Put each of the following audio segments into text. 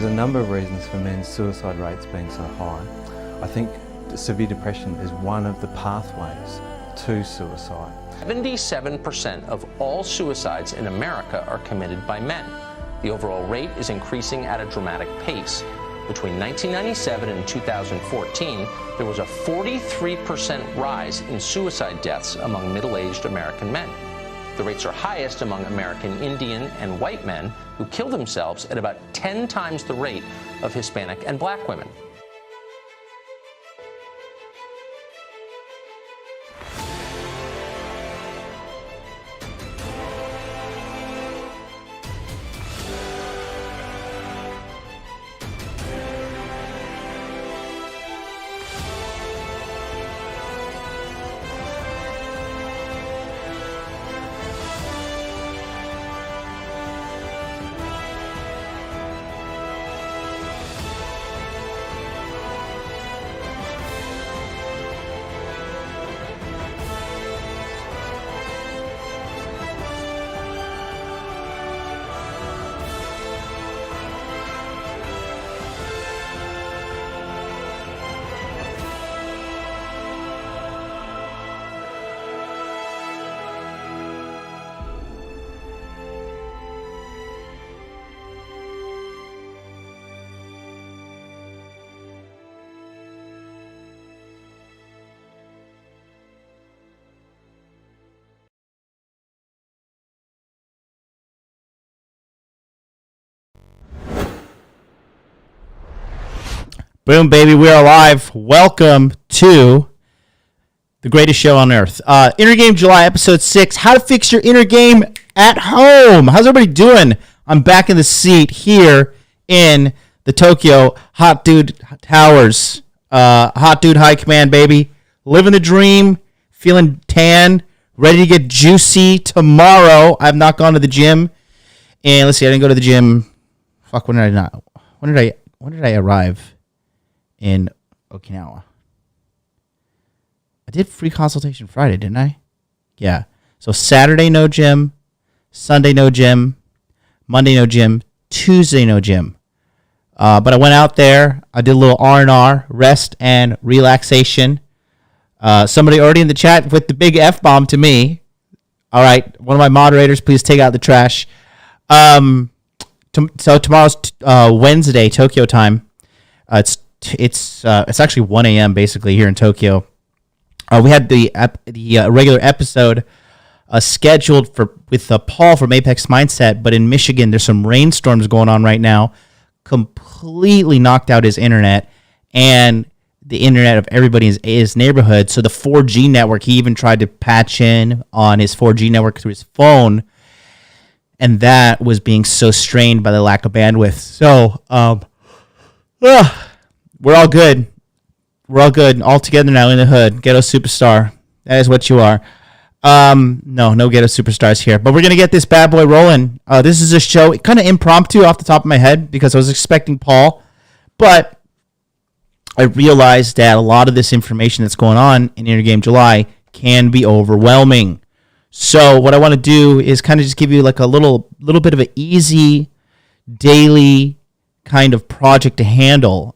There's a number of reasons for men's suicide rates being so high. I think severe depression is one of the pathways to suicide. 77% of all suicides in America are committed by men. The overall rate is increasing at a dramatic pace. Between 1997 and 2014, there was a 43% rise in suicide deaths among middle-aged American men. The rates are highest among American Indian and white men who kill themselves at about 10 times the rate of Hispanic and black women. Boom, baby, we're alive. Welcome to the greatest show on earth. Inner Game July, episode 6. How to fix your inner game at home. How's everybody doing? I'm back in the seat here in the Tokyo Hot Dude Towers. Hot Dude High Command, baby. Living the dream, feeling tan, ready to get juicy tomorrow. I've not gone to the gym. And let's see, I didn't go to the gym. Fuck, when did I not? When did I arrive in Okinawa? I did free consultation Friday, didn't I? Yeah. So Saturday, no gym. Sunday, no gym. Monday, no gym. Tuesday, no gym. But I went out there. I did a little R&R, rest and relaxation. Somebody already in the chat with the big F-bomb to me. All right. One of my moderators, please take out the trash. So tomorrow's Wednesday, Tokyo time. It's actually 1 a.m. basically here in Tokyo. We had the regular episode scheduled with Paul from Apex Mindset, but in Michigan there's some rainstorms going on right now. Completely knocked out his internet and the internet of everybody in his neighborhood. So the 4G network, he even tried to patch in on his 4G network through his phone, and that was being so strained by the lack of bandwidth. So we're all good. We're all good. All together now in the hood. Ghetto superstar. That is what you are. No ghetto superstars here. But we're going to get this bad boy rolling. This is a show kind of impromptu off the top of my head because I was expecting Paul. But I realized that a lot of this information that's going on in Inner Game July can be overwhelming. So what I want to do is kind of just give you like a little bit of an easy daily kind of project to handle.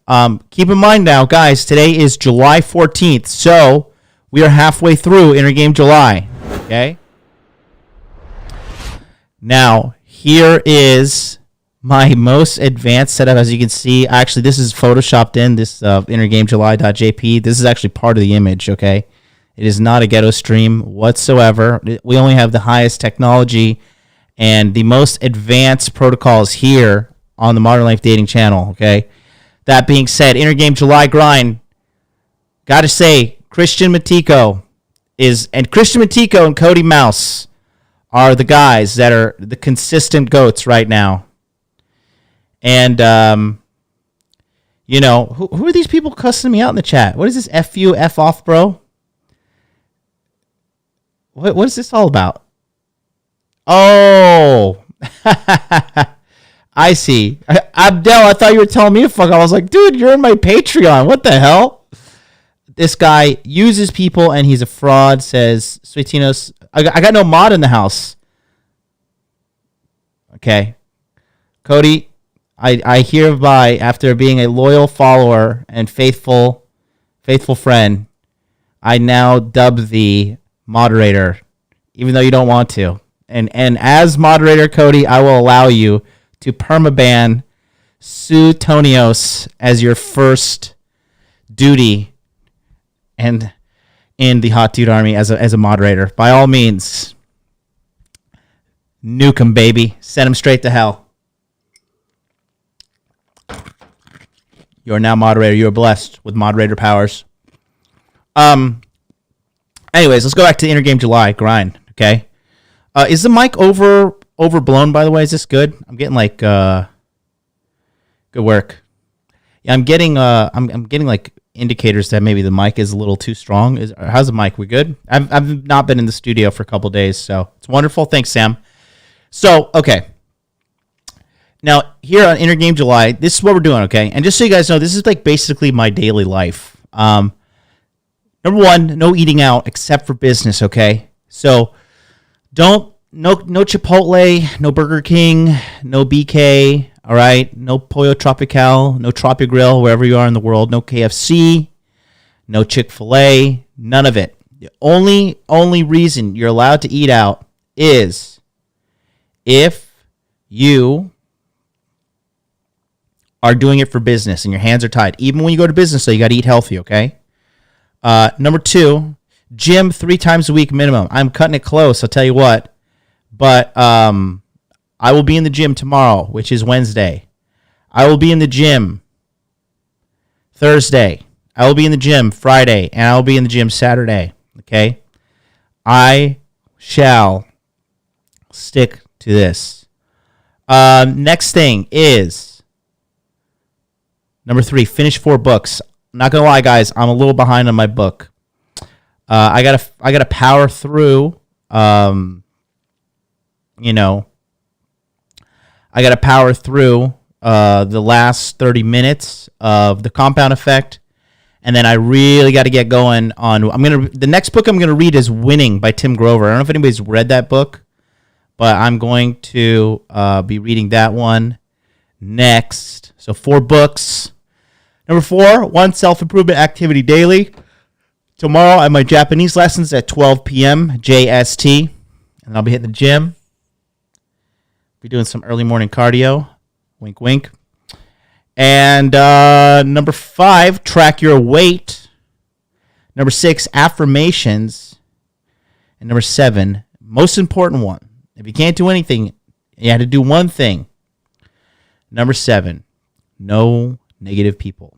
Keep in mind now, guys, today is July 14th, so we are halfway through Inner Game July, okay? Now, here is my most advanced setup. As you can see, actually, this is photoshopped in, this innergamejuly.jp. This is actually part of the image, okay? It is not a ghetto stream whatsoever. We only have the highest technology and the most advanced protocols here on the Modern Life Dating channel, okay? That being said, Inner Game July grind. Gotta say, Christian Matiko and Cody Mouse are the guys that are the consistent goats right now. And, who are these people cussing me out in the chat? What is this F you, F off, bro? What is this all about? Oh, I see. Abdel, I thought you were telling me to fuck. I was like, dude, you're in my Patreon. What the hell? This guy uses people and he's a fraud, says Sweetinos. I got no mod in the house. Okay. Cody, I hereby, after being a loyal follower and faithful friend, I now dub thee moderator, even though you don't want to. And as moderator, Cody, I will allow you to permaban Suetonios as your first duty and in the Hot Dude Army as a moderator. By all means, nuke him, baby. Send him straight to hell. You are now moderator. You are blessed with moderator powers. Anyways, let's go back to the Intergame July grind. Okay. Is the mic overblown? By the way, is this good? I'm getting like good work. Yeah, I'm getting like indicators that maybe the mic is a little too strong. How's the mic? We good? I've not been in the studio for a couple days, so it's wonderful. Thanks, Sam. So okay. Now, here on Intergame July, this is what we're doing, okay? And just so you guys know, this is like basically my daily life. Number one, no eating out except for business, okay? So no Chipotle, no Burger King, no BK, all right? No Pollo Tropical, no Tropic Grill, wherever you are in the world, no KFC, no Chick-fil-A, none of it. The only reason you're allowed to eat out is if you are doing it for business and your hands are tied. Even when you go to business, so you got to eat healthy, okay? Number two, gym 3 times a week minimum. I'm cutting it close, I'll tell you what. But I will be in the gym tomorrow, which is Wednesday. I will be in the gym Thursday. I will be in the gym Friday. And I will be in the gym Saturday, okay? I shall stick to this. Next thing is... Number 3, finish 4 books. I'm not gonna lie, guys, I'm a little behind on my book. I gotta power through. I gotta power through the last 30 minutes of The Compound Effect, and then I really got to get going on. The next book I'm gonna read is Winning by Tim Grover. I don't know if anybody's read that book, but I'm going to be reading that one next. So 4 books. Number 4, 1 self-improvement activity daily. Tomorrow I have my Japanese lessons at 12 p.m. JST. And I'll be hitting the gym. Be doing some early morning cardio. Wink, wink. And number 5, track your weight. Number 6, affirmations. And number 7, most important one. If you can't do anything, you have to do one thing. Number 7, no negative people.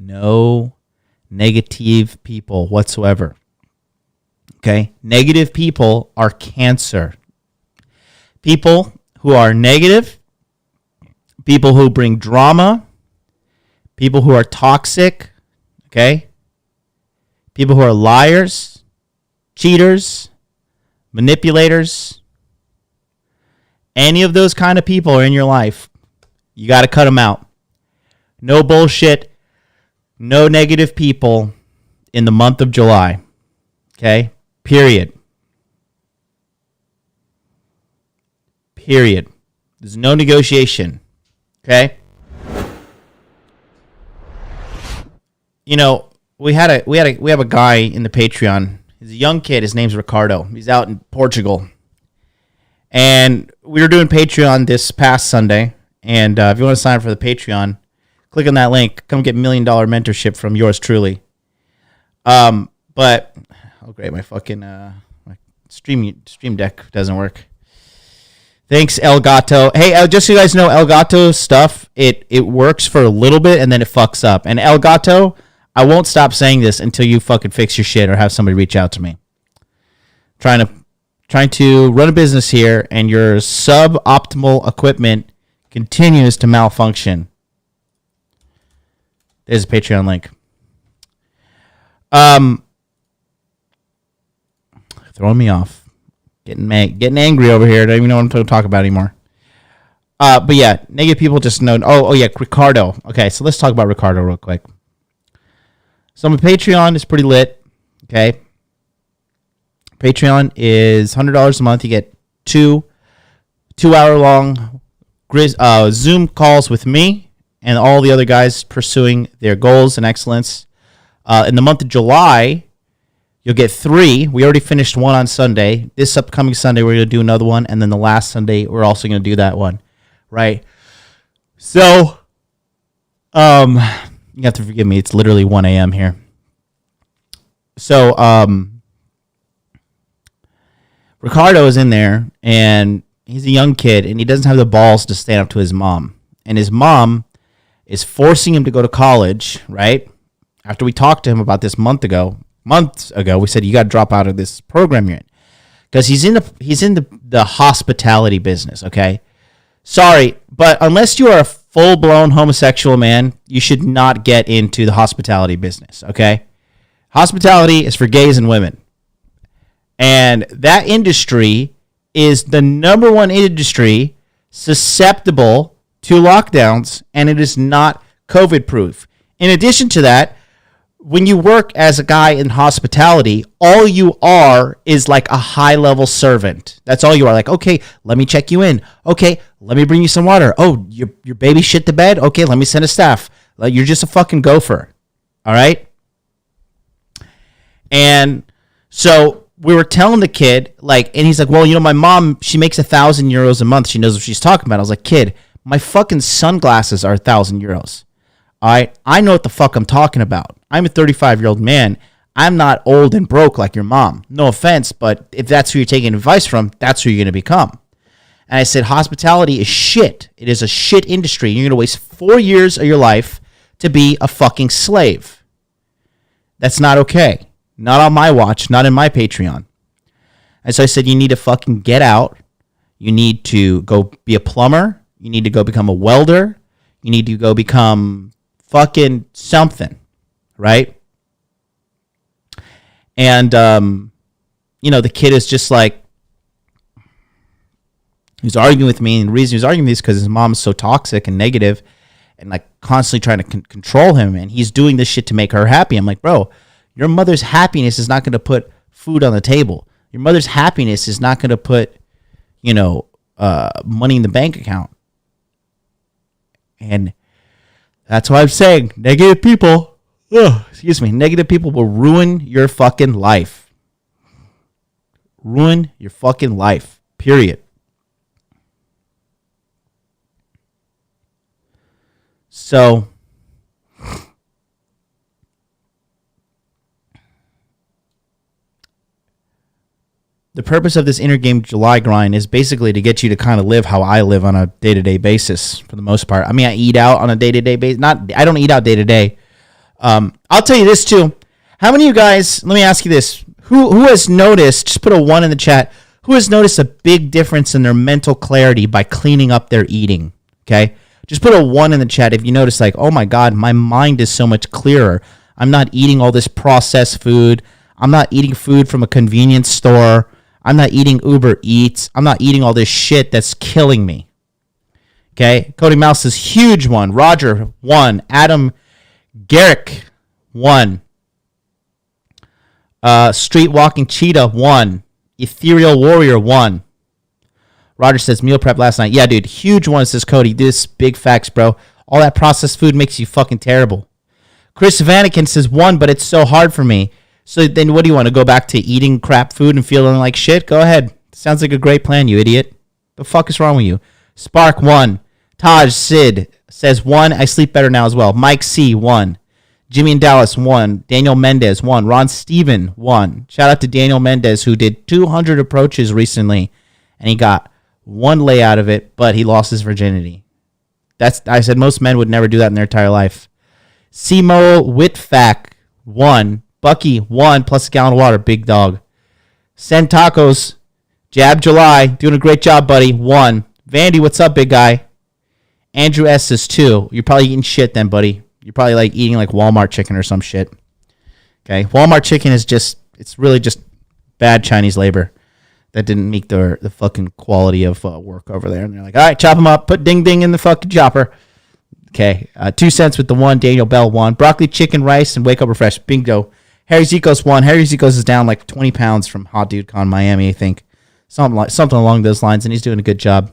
No negative people whatsoever. Okay? Negative people are cancer. People who are negative, people who bring drama, people who are toxic, okay? People who are liars, cheaters, manipulators, any of those kind of people are in your life. You got to cut them out. No bullshit. No negative people in the month of July. Okay? Period. Period. There's no negotiation. Okay? We have a guy in the Patreon. He's a young kid. His name's Ricardo. He's out in Portugal. And we were doing Patreon this past Sunday. And if you want to sign up for the Patreon, click on that link. Come get $1 million mentorship from yours truly. But oh great, my fucking my stream deck doesn't work. Thanks, Elgato. Hey, just so you guys know, Elgato stuff it works for a little bit and then it fucks up. And Elgato, I won't stop saying this until you fucking fix your shit or have somebody reach out to me. Trying to run a business here, and your suboptimal equipment continues to malfunction. There's a Patreon link. Throwing me off. Getting angry over here. I don't even know what I'm going to talk about anymore. But yeah, negative people just know. Oh yeah, Ricardo. Okay, so let's talk about Ricardo real quick. So my Patreon is pretty lit. Okay. Patreon is $100 a month. You get 2 hour long Zoom calls with me and all the other guys pursuing their goals and excellence. In the month of July, you'll get 3. We already finished one on Sunday. This upcoming Sunday, we're going to do another one. And then the last Sunday, we're also going to do that one. Right? So, you have to forgive me. It's literally 1 a.m. here. So, Ricardo is in there, and he's a young kid, and he doesn't have the balls to stand up to his mom. And his mom is forcing him to go to college, right? After we talked to him about this months ago, we said, you got to drop out of this program you're in. Because he's in the hospitality business, okay? Sorry, but unless you are a full-blown homosexual man, you should not get into the hospitality business, okay? Hospitality is for gays and women. And that industry is the number one industry susceptible to lockdowns, and it is not COVID-proof. In addition to that, when you work as a guy in hospitality, all you are is like a high-level servant. That's all you are. Like, okay, let me check you in. Okay, let me bring you some water. Oh, your baby shit the bed? Okay, let me send a staff. Like, you're just a fucking gopher. All right? And so we were telling the kid, like, and he's like, well, my mom, she makes 1,000 euros a month. She knows what she's talking about. I was like, kid, my fucking sunglasses are 1,000 euros. All right? I know what the fuck I'm talking about. I'm a 35-year-old man. I'm not old and broke like your mom. No offense, but if that's who you're taking advice from, that's who you're going to become. And I said, hospitality is shit. It is a shit industry. You're going to waste 4 years of your life to be a fucking slave. That's not okay. Not on my watch, not in my Patreon. And so I said, you need to fucking get out. You need to go be a plumber. You need to go become a welder. You need to go become fucking something, right? And, the kid is just like, he's arguing with me. And the reason he's arguing with me is because his mom's so toxic and negative and like constantly trying to control him. And he's doing this shit to make her happy. I'm like, bro, your mother's happiness is not going to put food on the table. Your mother's happiness is not going to put, money in the bank account. And that's why I'm saying negative people will ruin your fucking life. Ruin your fucking life. Period. So, the purpose of this Intergame July grind is basically to get you to kind of live how I live on a day-to-day basis for the most part. I mean, I eat out on a day-to-day basis. I don't eat out day-to-day. I'll tell you this too. How many of you guys, let me ask you this. Who has noticed, just put a 1 in the chat, who has noticed a big difference in their mental clarity by cleaning up their eating? Okay? Just put a 1 in the chat if you notice, like, oh my God, my mind is so much clearer. I'm not eating all this processed food. I'm not eating food from a convenience store. I'm not eating Uber Eats. I'm not eating all this shit that's killing me. Okay? Cody Mouse is huge 1. Roger, 1. Adam Garrick, 1. Street Walking Cheetah, 1. Ethereal Warrior, 1. Roger says, meal prep last night. Yeah, dude, huge 1, says Cody. This big facts, bro. All that processed food makes you fucking terrible. Chris Vanikin says, 1, but it's so hard for me. So then what do you want to go back to eating crap food and feeling like shit? Go ahead. Sounds like a great plan, you idiot. The fuck is wrong with you? Spark, 1. Taj Sid says, 1. I sleep better now as well. Mike C, 1. Jimmy in Dallas, 1. Daniel Mendez, 1. Ron Steven, 1. Shout out to Daniel Mendez, who did 200 approaches recently, and he got 1 lay out of it, but he lost his virginity. I said most men would never do that in their entire life. Simo Whitfack, 1. Bucky, 1 plus a gallon of water. Big dog. Send Tacos. Jab July. Doing a great job, buddy. 1. Vandy, what's up, big guy? Andrew S is 2. You're probably eating shit then, buddy. You're probably like eating like Walmart chicken or some shit. Okay. Walmart chicken is it's really just bad Chinese labor that didn't meet the fucking quality of work over there. And they're like, all right, chop them up. Put ding ding in the fucking chopper. Okay. 2 cents with the 1. Daniel Bell, 1. Broccoli, chicken, rice, and wake up refresh. Bingo. Harry Zikos, 1. Harry Zikos is down like 20 pounds from Hot Dude Con Miami, I think. Something along those lines, and he's doing a good job.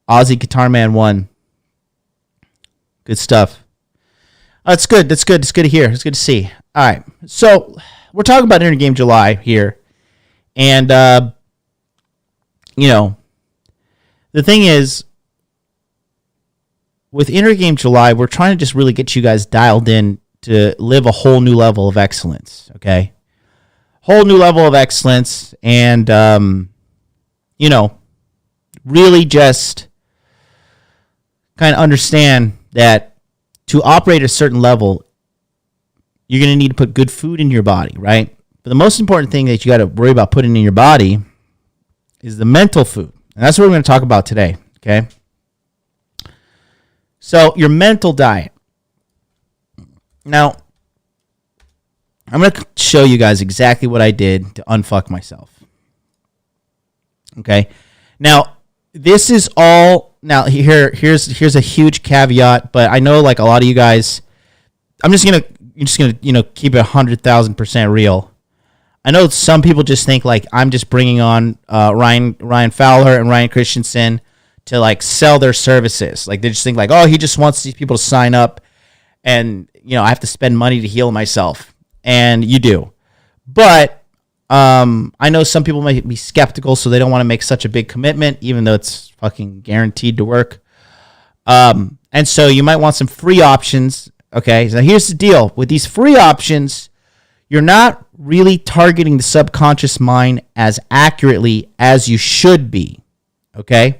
Aussie Guitar Man 1. Good stuff. That's good. That's good. It's good to hear. It's good to see. All right. So we're talking about Intergame July here. And, the thing is, with Intergame July, we're trying to just really get you guys dialed in to live a whole new level of excellence, okay? Whole new level of excellence. And, really just kind of understand that to operate at a certain level, you're going to need to put good food in your body, right? But the most important thing that you got to worry about putting in your body is the mental food. And that's what we're going to talk about today, okay? So your mental diet. Now, I'm going to show you guys exactly what I did to unfuck myself. Okay? Now, this is all... Now, here's a huge caveat, but I know like a lot of you guys, you're just gonna keep it 100,000% real. I know some people just think like I'm just bringing on Ryan Fowler and Ryan Christensen to like sell their services. Like they just think like, oh, he just wants these people to sign up, and I have to spend money to heal myself, and you do, but I know some people might be skeptical, so they don't want to make such a big commitment, even though it's fucking guaranteed to work. And so you might want some free options. Okay, so here's the deal. With these free options, you're not really targeting the subconscious mind as accurately as you should be. Okay?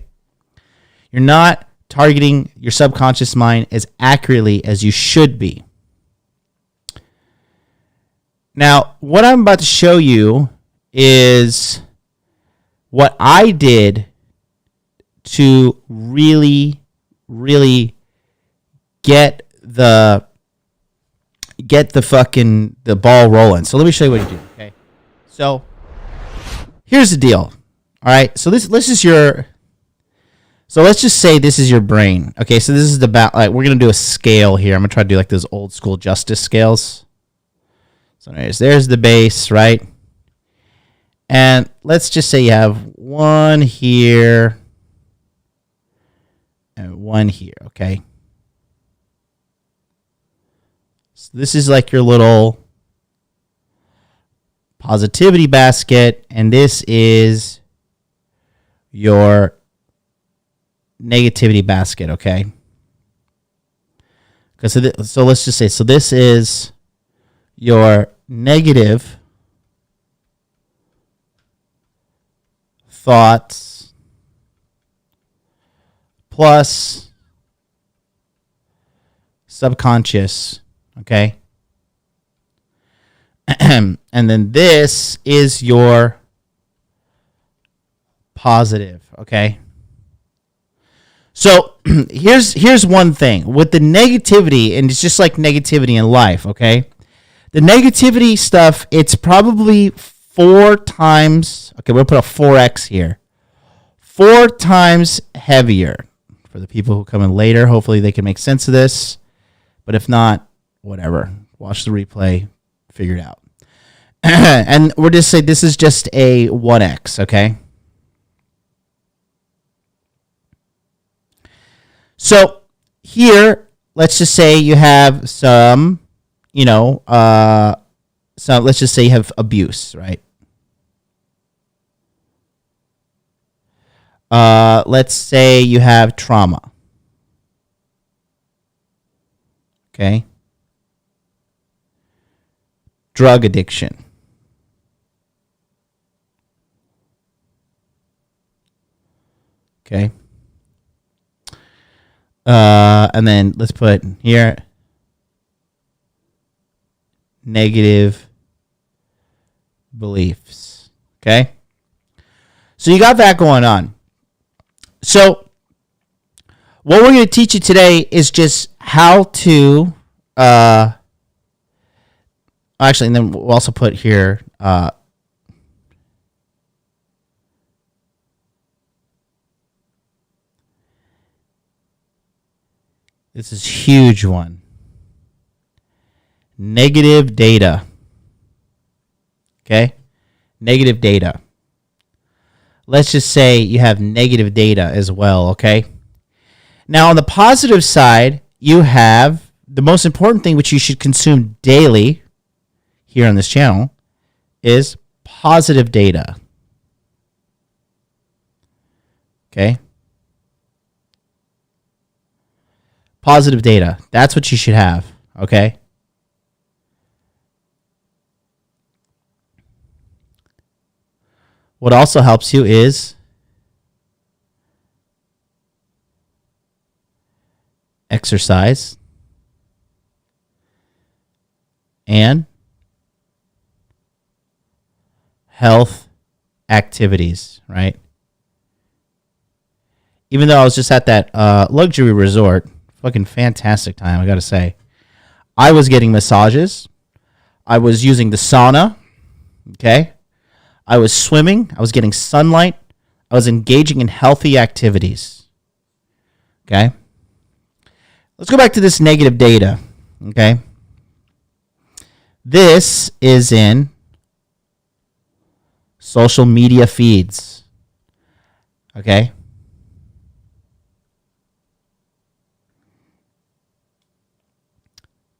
You're not targeting your subconscious mind as accurately as you should be. Now, what I'm about to show you is what I did to really, really get the ball rolling. So let me show you what you do. Okay. So here's the deal. All right. So let's just say this is your brain. Okay. So this is we're gonna do a scale here. I'm gonna try to do like those old school justice scales. So there's the base, right? And let's just say you have one here and one here, okay? So this is like your little positivity basket, and this is your negativity basket, okay? So let's just say, so this is your negative thoughts plus subconscious, okay? And then this is your positive, okay? So here's one thing. With the negativity, and it's just like negativity in life, okay? The negativity stuff, it's probably 4 times, okay, we'll put a 4x here. 4 times heavier. For the people who come in later, hopefully they can make sense of this. But if not, whatever. Watch the replay, figure it out. And we'll just say this is just a 1x, okay? So here, let's just say you have some, so let's just say you have abuse, right? Let's say you have trauma. Okay. Drug addiction. Okay. And then let's put here negative beliefs. Okay. So you got that going on. So what we're going to teach you today is just how to, actually, and then we'll also put here, this is a huge one. Negative data. Okay? Negative data. Let's just say you have negative data as well, okay? Now, on the positive side, you have the most important thing which you should consume daily here on this channel is positive data. Okay? Positive data. That's what you should have. Okay? What also helps you is exercise and health activities, right? Even though I was just at that luxury resort, fucking fantastic time, I gotta say. I was getting massages. I was using the sauna, okay? I was swimming. I was getting sunlight. I was engaging in healthy activities, okay? Let's go back to this negative data, okay? This is in social media feeds, okay?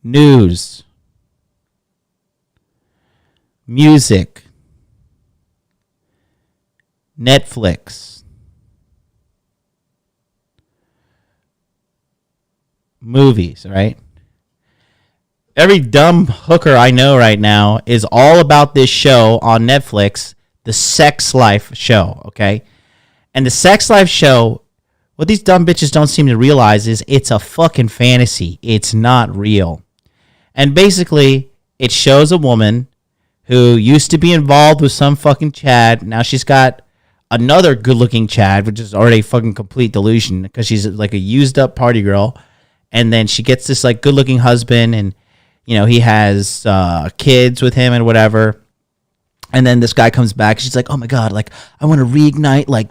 News, music, Netflix, movies, right? Every dumb hooker I know right now is all about this show on Netflix, the Sex Life show, okay? And the Sex Life show, what these dumb bitches don't seem to realize is it's a fucking fantasy. It's not real. And basically, it shows a woman who used to be involved with some fucking Chad. Now she's got another good-looking Chad, which is already a fucking complete delusion because she's like a used-up party girl. And then she gets this like good-looking husband, and you know he has kids with him and whatever. And then this guy comes back. She's like, "Oh my god, like I want to reignite like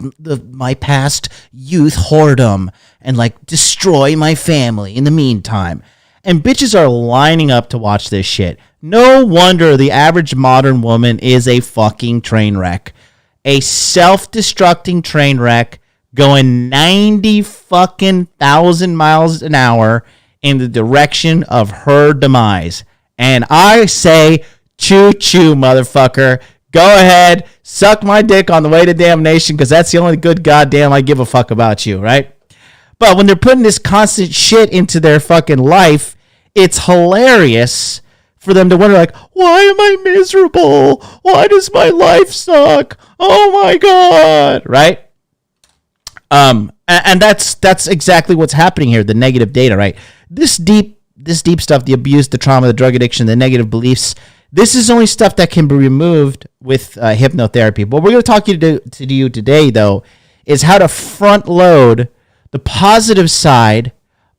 my past youth whoredom and like destroy my family in the meantime." And bitches are lining up to watch this shit. No wonder the average modern woman is a fucking train wreck. A self-destructing train wreck going 90 fucking thousand miles an hour in the direction of her demise. And I say, choo-choo, motherfucker. Go ahead, suck my dick on the way to damnation, because that's the only good goddamn I give a fuck about you, right? But when they're putting this constant shit into their fucking life, it's hilarious for them to wonder, like, why am I miserable? Why does my life suck? Oh my god, right? And that's exactly what's happening here. The negative data, right? This deep stuff, the abuse, the trauma, the drug addiction, the negative beliefs. This is only stuff that can be removed with hypnotherapy. What we're going to talk to you today, though, is how to front load the positive side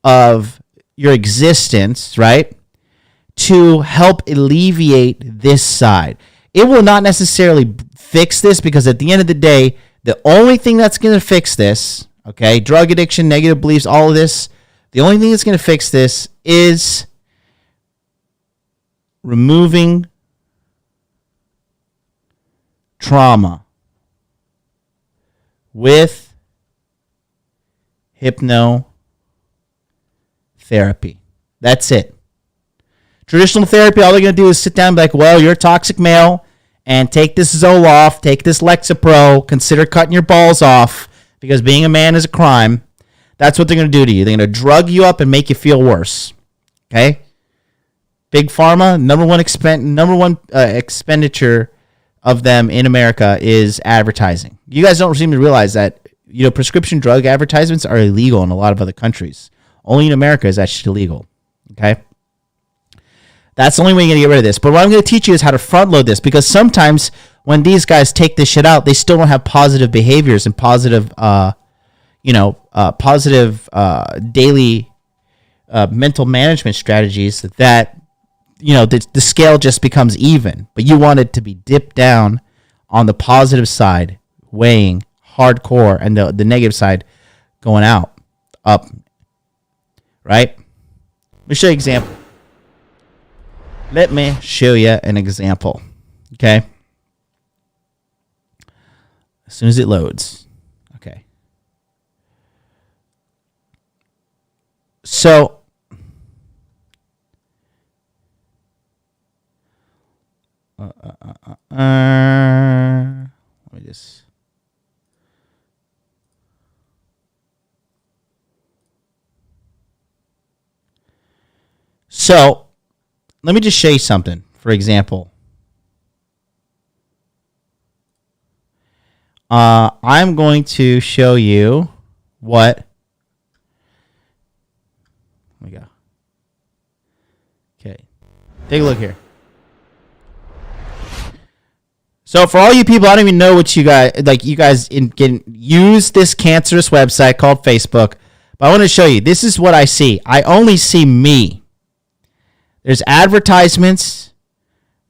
of your existence, right? To help alleviate this side. It will not necessarily fix this, because at the end of the day, the only thing that's going to fix this, okay, drug addiction, negative beliefs, all of this, the only thing that's going to fix this is removing trauma with hypnotherapy. That's it. Traditional therapy, all they're going to do is sit down and be like, well, you're a toxic male, and take this Zoloft, take this Lexapro, consider cutting your balls off, because being a man is a crime. That's what they're going to do to you. They're going to drug you up and make you feel worse. Okay? Big Pharma, number one expenditure of them in America is advertising. You guys don't seem to realize that, you know, prescription drug advertisements are illegal in a lot of other countries. Only in America is that shit illegal. Okay? That's the only way you're going to get rid of this. But what I'm going to teach you is how to front load this, because sometimes when these guys take this shit out, they still don't have positive behaviors and positive, daily mental management strategies that, you know, the scale just becomes even. But you want it to be dipped down on the positive side, weighing hardcore, and the negative side going up. Right? Let me show you an example. Let me show you an example. Okay? As soon as it loads. Okay. So let me just. So let me just show you something. For example, I'm going to show you what. Here we go. Okay, take a look here. So for all you people, I don't even know what you guys like. You guys can use this cancerous website called Facebook, but I want to show you. This is what I see. I only see me. There's advertisements.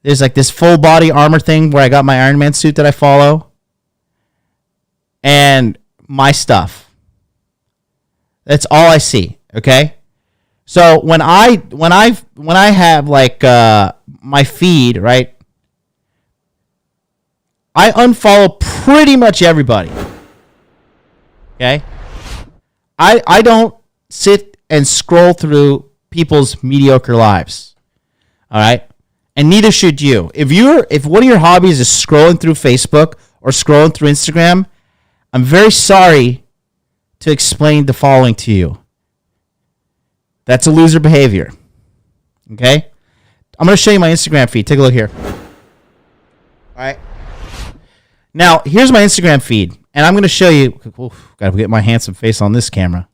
There's like this full body armor thing where I got my Iron Man suit that I follow, and my stuff. That's all I see. Okay. So when I have like my feed, right? I unfollow pretty much everybody. Okay? I don't sit and scroll through people's mediocre lives. All right? And neither should you. If one of your hobbies is scrolling through Facebook or scrolling through Instagram, I'm very sorry to explain the following to you. That's a loser behavior. Okay? I'm going to show you my Instagram feed. Take a look here. All right? Now, here's my Instagram feed, and I'm going to show you. Got to get my handsome face on this camera.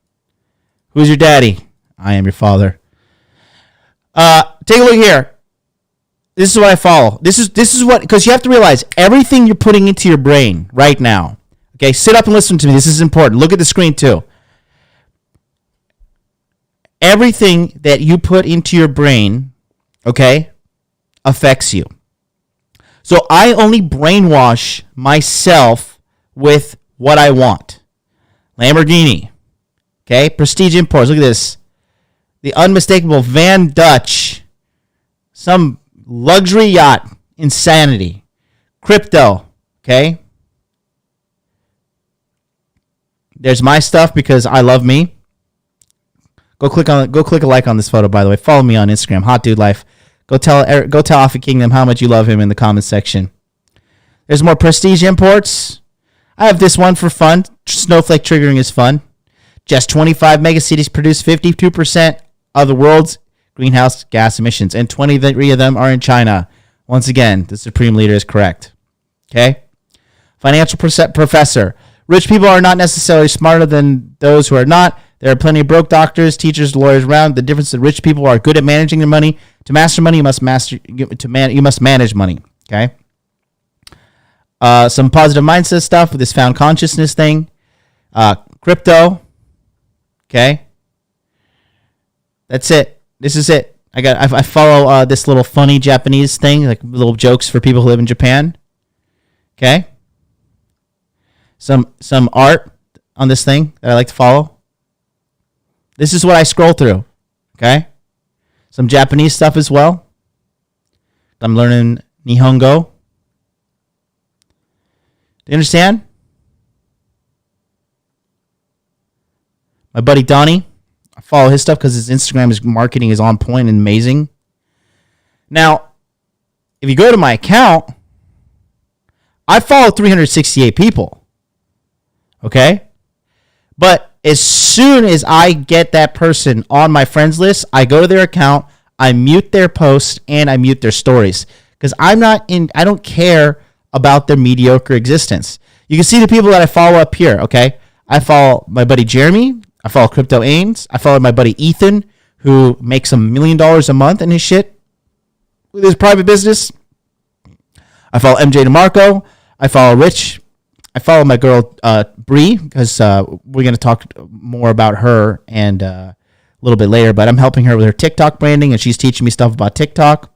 Who's your daddy? I am your father. Take a look here. This is what I follow. This is what, because you have to realize everything you're putting into your brain right now. Okay, sit up and listen to me. This is important. Look at the screen too. Everything that you put into your brain, okay, affects you. So I only brainwash myself with what I want. Lamborghini. Okay? Prestige imports. Look at this. The unmistakable Van Dutch. Some luxury yacht. Insanity. Crypto. Okay? There's my stuff because I love me. Go click a like on this photo, by the way. Follow me on Instagram. Hot Dude Life. Go tell Alpha Kingdom how much you love him in the comments section. There's more prestige imports. I have this one for fun. Snowflake triggering is fun. Just 25 megacities produce 52% of the world's greenhouse gas emissions, and 23 of them are in China. Once again, the supreme leader is correct. Okay? Financial professor. Rich people are not necessarily smarter than those who are not. There are plenty of broke doctors, teachers, lawyers around. The difference is that rich people are good at managing their money. To master money, you must manage money. Okay. Some positive mindset stuff with this found consciousness thing. Crypto. Okay. That's it. This is it. I follow this little funny Japanese thing, like little jokes for people who live in Japan. Okay. Some art on this thing that I like to follow. This is what I scroll through. Okay. Some Japanese stuff as well. I'm learning Nihongo. Do you understand? My buddy Donnie, I follow his stuff because his Instagram marketing is on point and amazing. Now, if you go to my account, I follow 368 people. Okay? But as soon as I get that person on my friends list, I go to their account, I mute their posts, and I mute their stories. Because I don't care about their mediocre existence. You can see the people that I follow up here, okay? I follow my buddy Jeremy. I follow Crypto Ains. I follow my buddy Ethan, who makes $1 million a month in his shit with his private business. I follow MJ DeMarco. I follow Rich. I follow my girl Bree because we're going to talk more about her and a little bit later, but I'm helping her with her TikTok branding, and she's teaching me stuff about TikTok.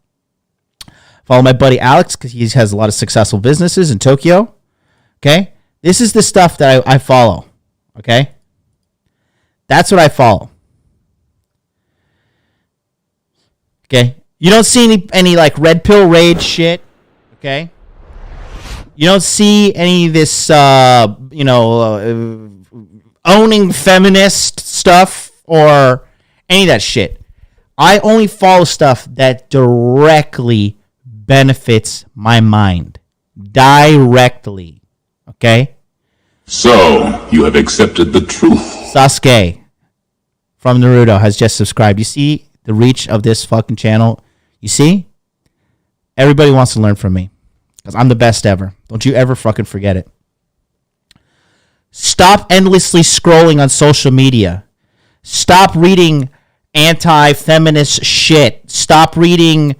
Follow my buddy Alex because he has a lot of successful businesses in Tokyo. Okay? This is the stuff that I follow. Okay? That's what I follow. Okay? You don't see any like red pill rage shit. Okay? You don't see any of this, owning feminist stuff or any of that shit. I only follow stuff that directly benefits my mind. Directly. Okay? So, you have accepted the truth. Sasuke from Naruto has just subscribed. You see the reach of this fucking channel? You see? Everybody wants to learn from me. Because I'm the best ever. Don't you ever fucking forget it. Stop endlessly scrolling on social media. Stop reading anti-feminist shit. Stop reading,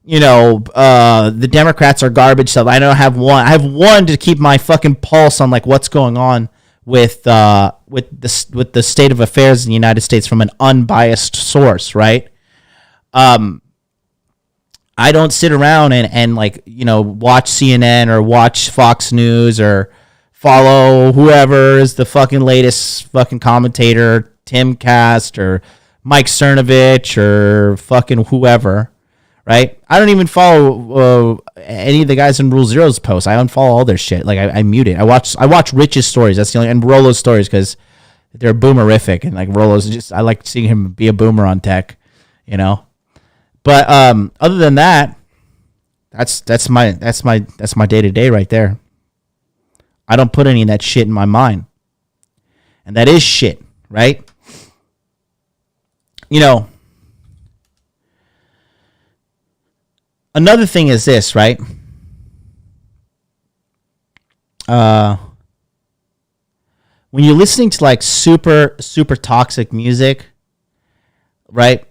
the Democrats are garbage stuff. I don't have one. I have one to keep my fucking pulse on like what's going on with the state of affairs in the United States from an unbiased source, right? I don't sit around and watch CNN or watch Fox News or follow whoever is the fucking latest fucking commentator, Tim Cast or Mike Cernovich or fucking whoever, right? I don't even follow any of the guys in Rule Zero's posts. I unfollow all their shit. Like I mute it. I watch Rich's stories. That's the only, and Rolo's stories because they're boomerific, and like Rolo's just, I like seeing him be a boomer on tech, But other than that, that's my day-to-day right there. I don't put any of that shit in my mind. And that is shit, right? Another thing is this, right? When you're listening to like super, super toxic music, right?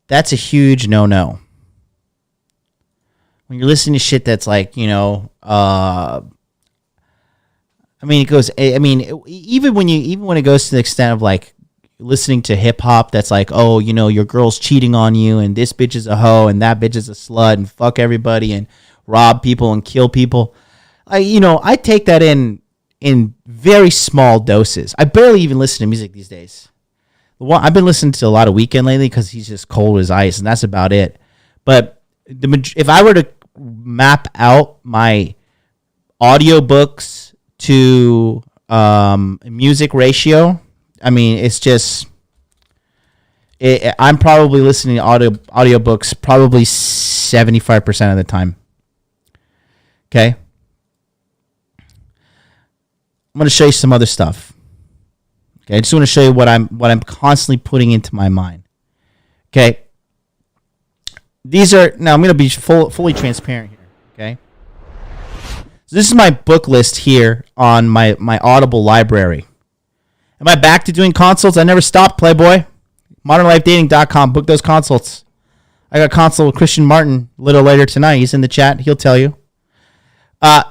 That's a huge no-no. When you're listening to shit that's like, even when it goes to the extent of like listening to hip hop that's like, oh, your girl's cheating on you and this bitch is a hoe and that bitch is a slut and fuck everybody and rob people and kill people. I take that in very small doses. I barely even listen to music these days. I've been listening to a lot of Weeknd lately because he's just cold as ice, and that's about it. But if I were to map out my audiobooks to music ratio, it's just I'm probably listening to audiobooks probably 75% of the time. Okay? I'm going to show you some other stuff. Okay, I just want to show you what I'm constantly putting into my mind. Okay, now I'm going to be fully transparent here. Okay, so this is my book list here on my Audible library. Am I back to doing consults? I never stopped, Playboy. ModernLifeDating.com. Book those consults. I got a consult with Christian Martin a little later tonight. He's in the chat. He'll tell you.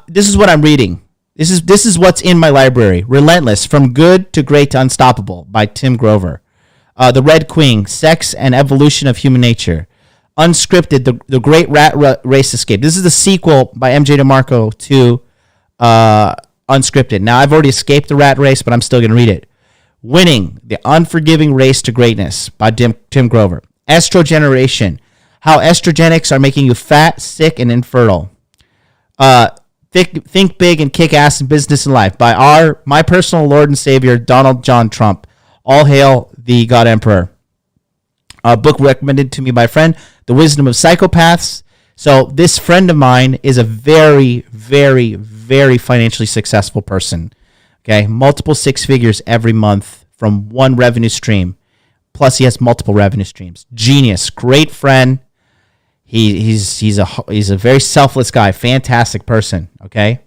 This is what I'm reading. This is what's in my library. Relentless, From Good to Great to Unstoppable by Tim Grover. The Red Queen, Sex and Evolution of Human Nature. Unscripted, The Great Rat Race Escape. This is the sequel by M.J. DeMarco to Unscripted. Now, I've already escaped the rat race, but I'm still going to read it. Winning, The Unforgiving Race to Greatness by Tim Grover. Estrogeneration, How Estrogenics Are Making You Fat, Sick, and Infertile. Think Big and Kick Ass in Business and Life by my personal Lord and Savior, Donald John Trump. All hail the God Emperor. A book recommended to me by a friend, The Wisdom of Psychopaths. So this friend of mine is a very, very, very financially successful person. Okay, multiple six figures every month from one revenue stream. Plus he has multiple revenue streams. Genius, great friend. He's a very selfless guy, fantastic person, okay?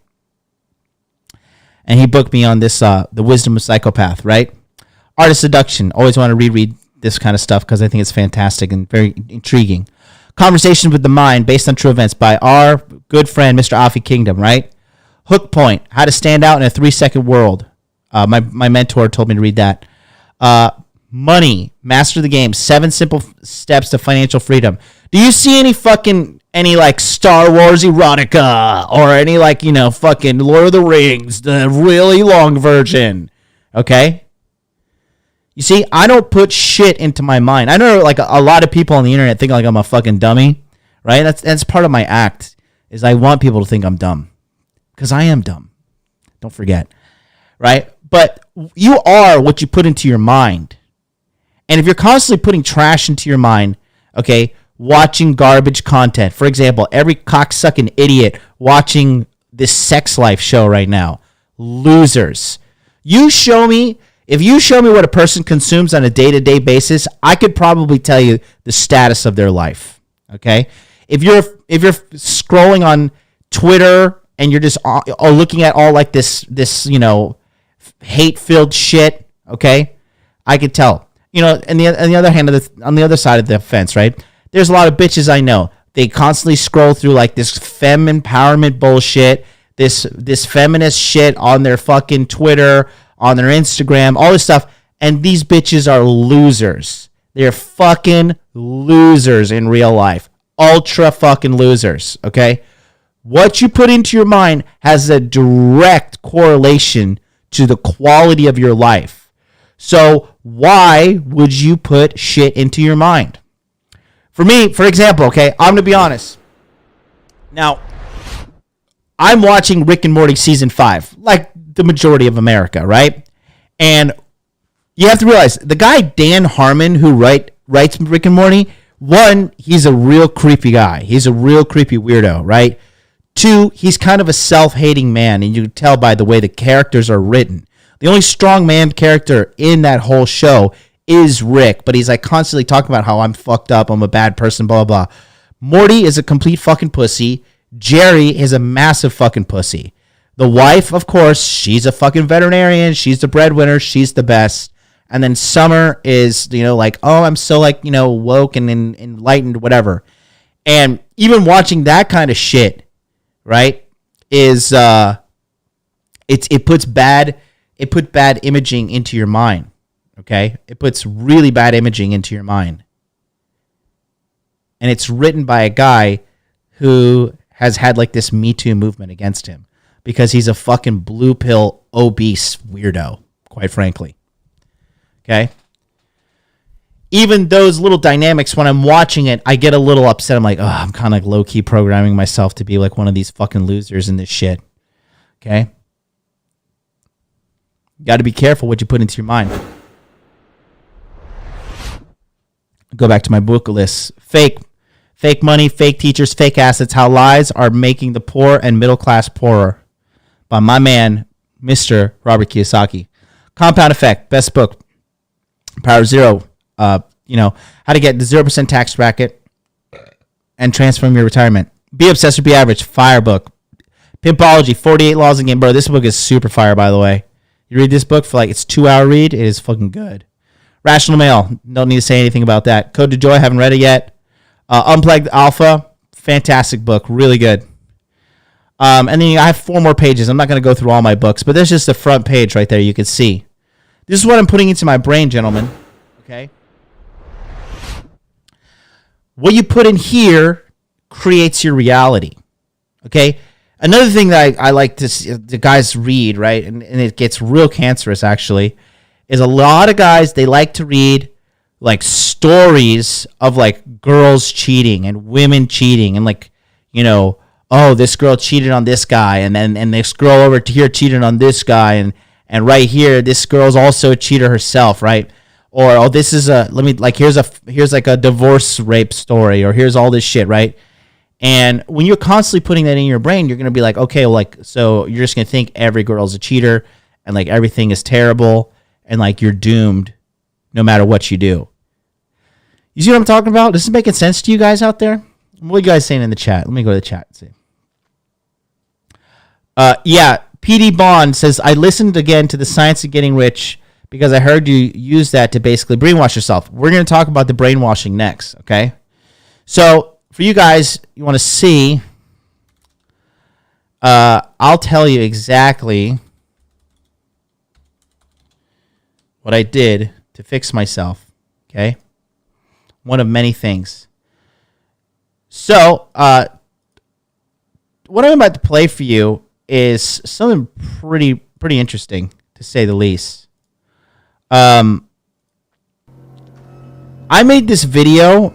And he booked me on this The Wisdom of Psychopath, right? Art of Seduction. Always want to reread this kind of stuff because I think it's fantastic and very intriguing. Conversations with the Mind, based on true events by our good friend, Mr. Alfie Kingdom, right? Hook Point, How to Stand Out in a 3-Second World. My mentor told me to read that. Money, Master the Game, 7 Simple Steps to Financial Freedom. Do you see any like Star Wars erotica or any fucking Lord of the Rings, the really long version? Okay? You see, I don't put shit into my mind. I know like a lot of people on the internet think like I'm a fucking dummy, right? That's part of my act is I want people to think I'm dumb because I am dumb. Don't forget, right? But you are what you put into your mind. And if you're constantly putting trash into your mind, okay, watching garbage content, for example, every cocksucking idiot watching this sex life show right now, losers. If you show me what a person consumes on a day-to-day basis, I could probably tell you the status of their life. Okay? If you're scrolling on Twitter and you're just looking at all like this hate-filled shit, okay? I could tell. And the other hand on the other side of the fence, right? There's a lot of bitches I know. They constantly scroll through like this femme empowerment bullshit, this feminist shit on their fucking Twitter, on their Instagram, all this stuff. And these bitches are losers. They're fucking losers in real life. Ultra fucking losers, okay? What you put into your mind has a direct correlation to the quality of your life. So why would you put shit into your mind? For me, for example, okay, I'm going to be honest. Now, I'm watching Rick and Morty season 5, like the majority of America, right? And you have to realize, the guy Dan Harmon who writes Rick and Morty, one, he's a real creepy guy. He's a real creepy weirdo, right? Two, he's kind of a self-hating man, and you can tell by the way the characters are written. The only strong man character in that whole show is Rick, but he's like constantly talking about how I'm fucked up, I'm a bad person, blah, blah, blah. Morty is a complete fucking pussy. Jerry is a massive fucking pussy. The wife, of course, she's a fucking veterinarian. She's the breadwinner. She's the best. And then Summer is, like, oh, I'm so like, woke and enlightened, whatever. And even watching that kind of shit, right, is it puts bad imaging into your mind. Okay? It puts really bad imaging into your mind. And it's written by a guy who has had like this Me Too movement against him because he's a fucking blue pill obese weirdo, quite frankly. Okay? Even those little dynamics, when I'm watching it, I get a little upset. I'm like, oh, I'm kind of like low-key programming myself to be like one of these fucking losers in this shit. Okay? You got to be careful what you put into your mind. Go back to my book list. Fake money, fake teachers, fake assets, how lies are making the poor and middle class poorer, by my man, Mr. Robert Kiyosaki. Compound Effect, best book. Power Zero, how to get the 0% tax bracket and transform your retirement. Be Obsessed or Be Average, fire book. Pimpology, 48 Laws of the Game. Bro, this book is super fire, by the way. You read this book for like, it's 2-hour read. It is fucking good. Rational Male, don't need to say anything about that. Code to Joy, haven't read it yet. Unplugged Alpha, fantastic book, really good. And then I have 4 more pages. I'm not going to go through all my books, but there's just the front page right there you can see. This is what I'm putting into my brain, gentlemen. Okay? What you put in here creates your reality. Okay? Another thing that I like to see the guys read, right, and it gets real cancerous, actually, is a lot of guys, they like to read like stories of like girls cheating and women cheating and like, oh, this girl cheated on this guy and this girl over here cheated on this guy and right here this girl's also a cheater herself, right? Or oh, this is here's like a divorce rape story, or here's all this shit, right? And when you're constantly putting that in your brain, you're gonna be like, okay, like, so you're just gonna think every girl's a cheater and like everything is terrible and like you're doomed no matter what you do. You see what I'm talking about? This is making sense to you guys out there? What are you guys saying in the chat? Let me go to the chat and see. Yeah, PD Bond says, I listened again to The Science of Getting Rich because I heard you use that to basically brainwash yourself. We're going to talk about the brainwashing next, okay? So, for you guys, you want to see, I'll tell you exactly what I did to fix myself, okay? One of many things. So, what I'm about to play for you is something pretty interesting, to say the least. I made this video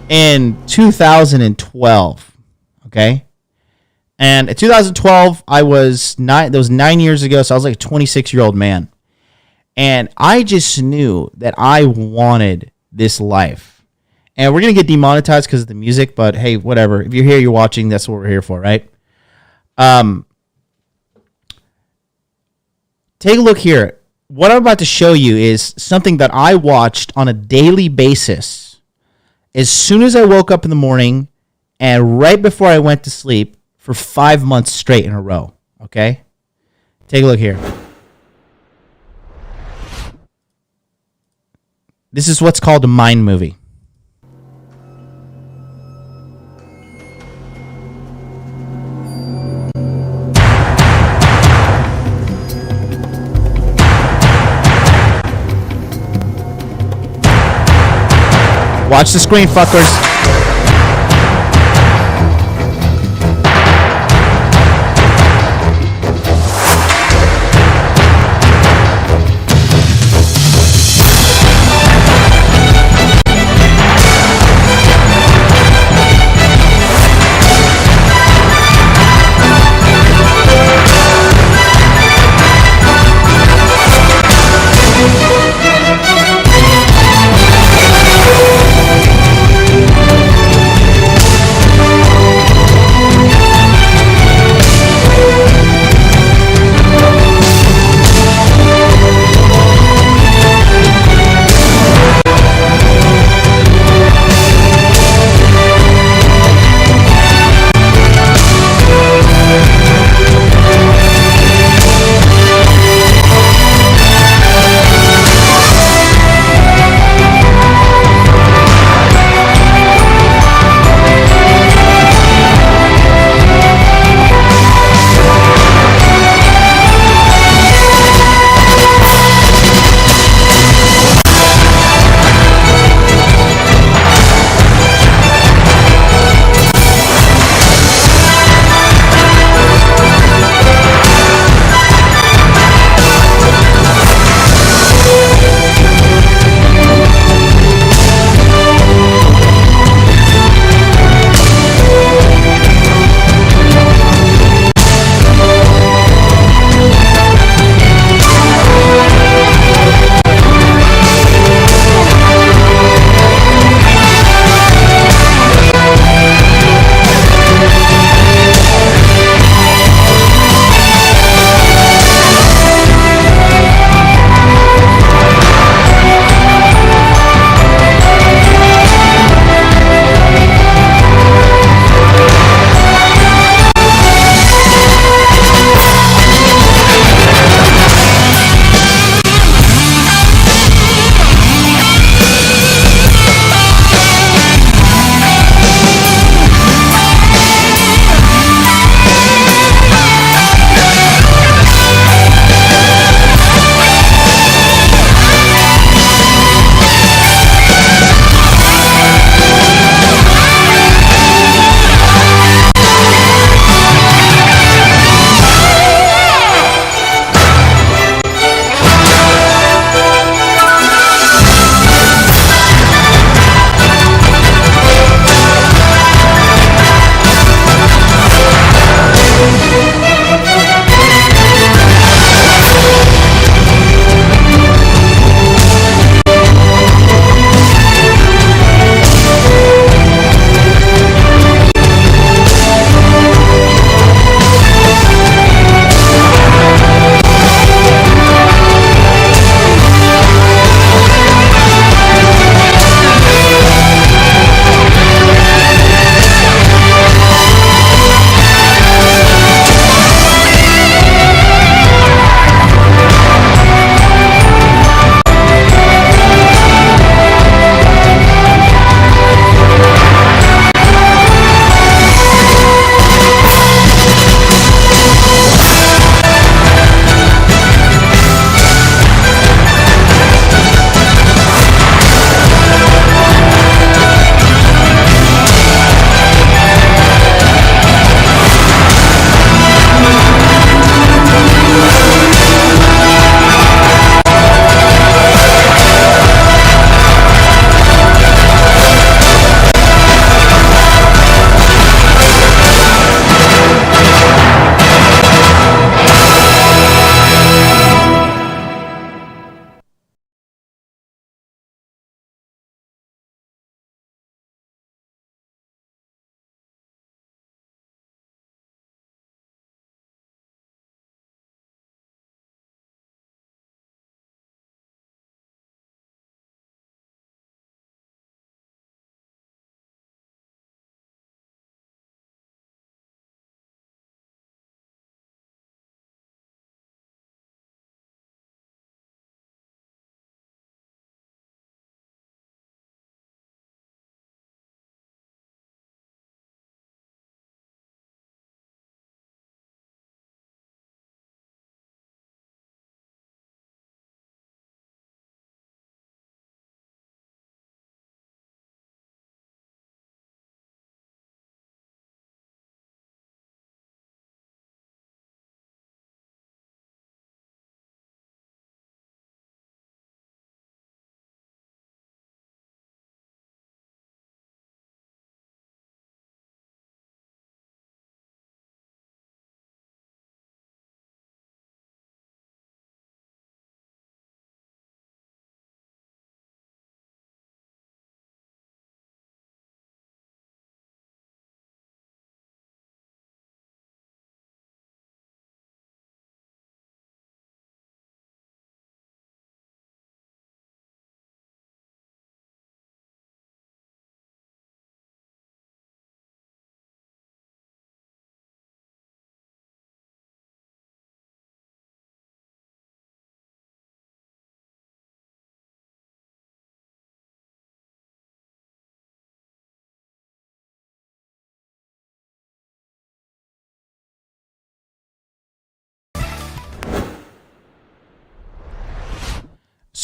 in 2012, okay? And in 2012, that was 9 years ago, so I was like a 26-year-old man. And I just knew that I wanted this life. And we're going to get demonetized because of the music, but hey, whatever. If you're here, you're watching, that's what we're here for, right? Take a look here. What I'm about to show you is something that I watched on a daily basis as soon as I woke up in the morning and right before I went to sleep for 5 months straight in a row, okay? Take a look here. This is what's called a mind movie. Watch the screen, fuckers.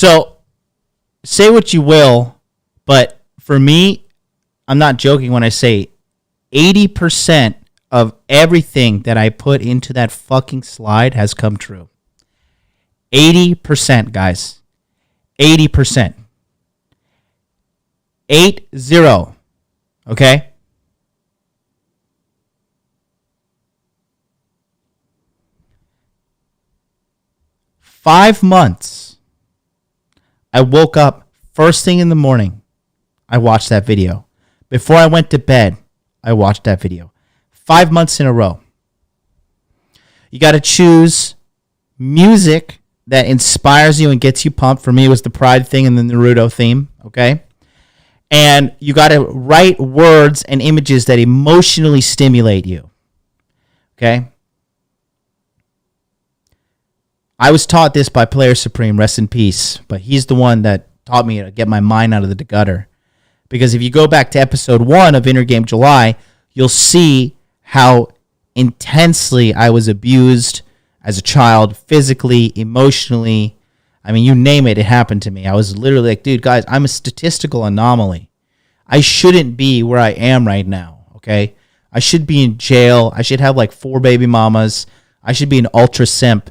So say what you will, but for me, I'm not joking when I say 80% of everything that I put into that fucking slide has come true. 80%, guys. 80%. 8-0. Okay? Five months. I woke up first thing in the morning. I watched that video. Before I went to bed, I watched that video. 5 months in a row. You got to choose music that inspires you and gets you pumped. For me, it was the Pride thing and the Naruto theme. Okay? And you got to write words and images that emotionally stimulate you. Okay? I was taught this by Player Supreme, rest in peace. But he's the one that taught me to get my mind out of the gutter. Because if you go back to episode 1 of Inner Game July, you'll see how intensely I was abused as a child, physically, emotionally. I mean, you name it, it happened to me. I was literally like, dude, guys, I'm a statistical anomaly. I shouldn't be where I am right now, okay? I should be in jail. I should have like 4 baby mamas. I should be an ultra simp.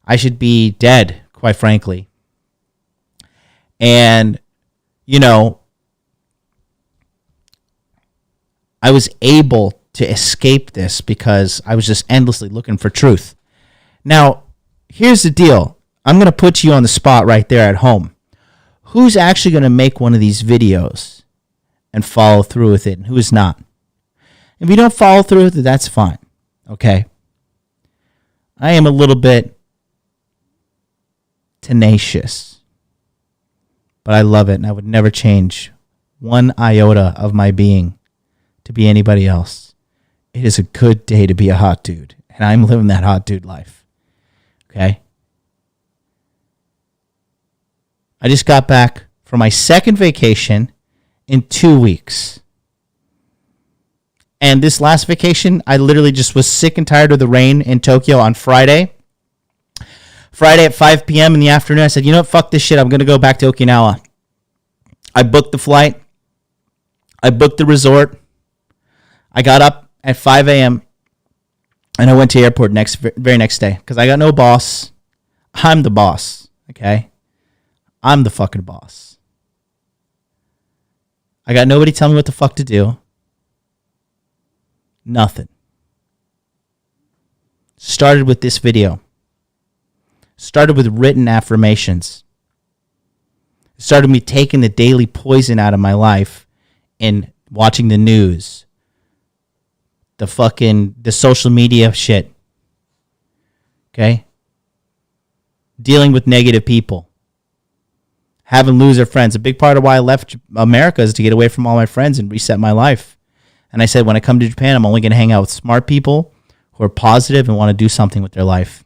I should be dead, quite frankly. And, you know, I was able to escape this because I was just endlessly looking for truth. Now, here's the deal. I'm going to put you on the spot right there at home. Who's actually going to make one of these videos and follow through with it, and who's not? If you don't follow through with it, that's fine. Okay? I am a little bit tenacious, but I love it, and I would never change one iota of my being to be anybody else. It is a good day to be a hot dude, and I'm living that hot dude life. Okay? I just got back from my second vacation in 2 weeks. And this last vacation, I literally just was sick and tired of the rain in Tokyo on Friday. Friday at 5 p.m. in the afternoon, I said, you know what, fuck this shit. I'm going to go back to Okinawa. I booked the flight. I booked the resort. I got up at 5 a.m. and I went to the airport very next day because I got no boss. I'm the boss, okay? I'm the fucking boss. I got nobody telling me what the fuck to do. Nothing. Started with this video. Started with written affirmations. Started me taking the daily poison out of my life and watching the news. The social media shit. Okay? Dealing with negative people. Having loser friends. A big part of why I left America is to get away from all my friends and reset my life. And I said, when I come to Japan, I'm only going to hang out with smart people who are positive and want to do something with their life.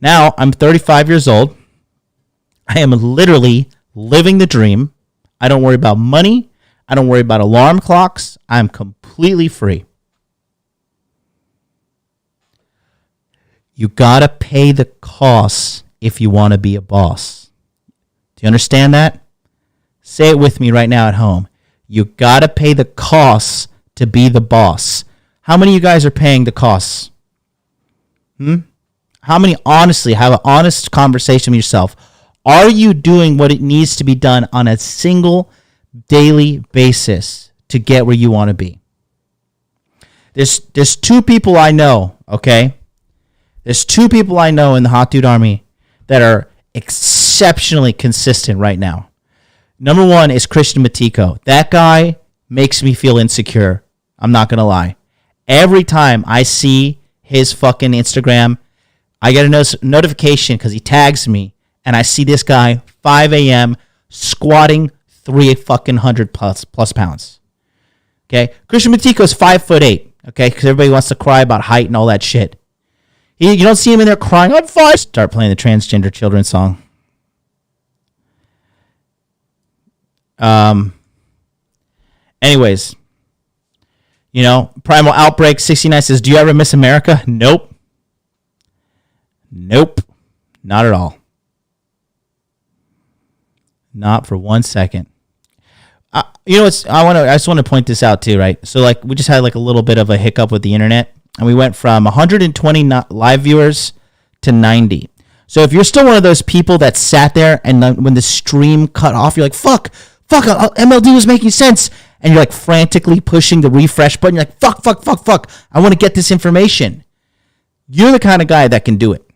Now, I'm 35 years old. I am literally living the dream. I don't worry about money. I don't worry about alarm clocks. I'm completely free. You got to pay the costs if you want to be a boss. Do you understand that? Say it with me right now at home. You got to pay the costs to be the boss. How many of you guys are paying the costs? How many honestly have an honest conversation with yourself? Are you doing what it needs to be done on a single daily basis to get where you want to be? There's 2 people I know, okay? There's 2 people I know in the Hot Dude Army that are exceptionally consistent right now. Number 1 is Christian Matiko. That guy makes me feel insecure. I'm not going to lie. Every time I see his fucking Instagram, I get a notification because he tags me, and I see this guy 5 a.m. squatting 300 plus pounds. Okay, Christian Matiko is 5'8". Okay, because everybody wants to cry about height and all that shit. You don't see him in there crying, I'm fine. Start playing the transgender children song. Anyways, Primal Outbreak 69 says, do you ever miss America? Nope. Not at all. Not for 1 second. You know what's? I just want to point this out too, right? So like we just had like a little bit of a hiccup with the internet, and we went from 120 live viewers to 90. So if you're still one of those people that sat there and then when the stream cut off, you're like, fuck, MLD was making sense. And you're like frantically pushing the refresh button. You're like, fuck. I want to get this information. You're the kind of guy that can do it.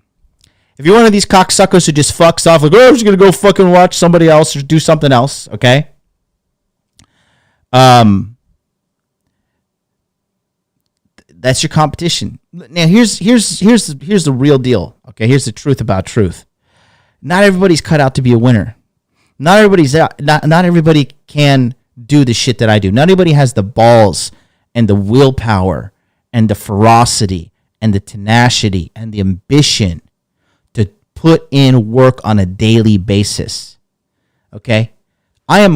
If you're one of these cocksuckers who just fucks off, like, oh, I'm just going to go fucking watch somebody else or do something else, okay? That's your competition. Now here's the real deal. Okay, here's the truth about truth. Not everybody's cut out to be a winner. Not everybody can do the shit that I do. Not everybody has the balls and the willpower and the ferocity and the tenacity and the ambition to put in work on a daily basis. Okay? I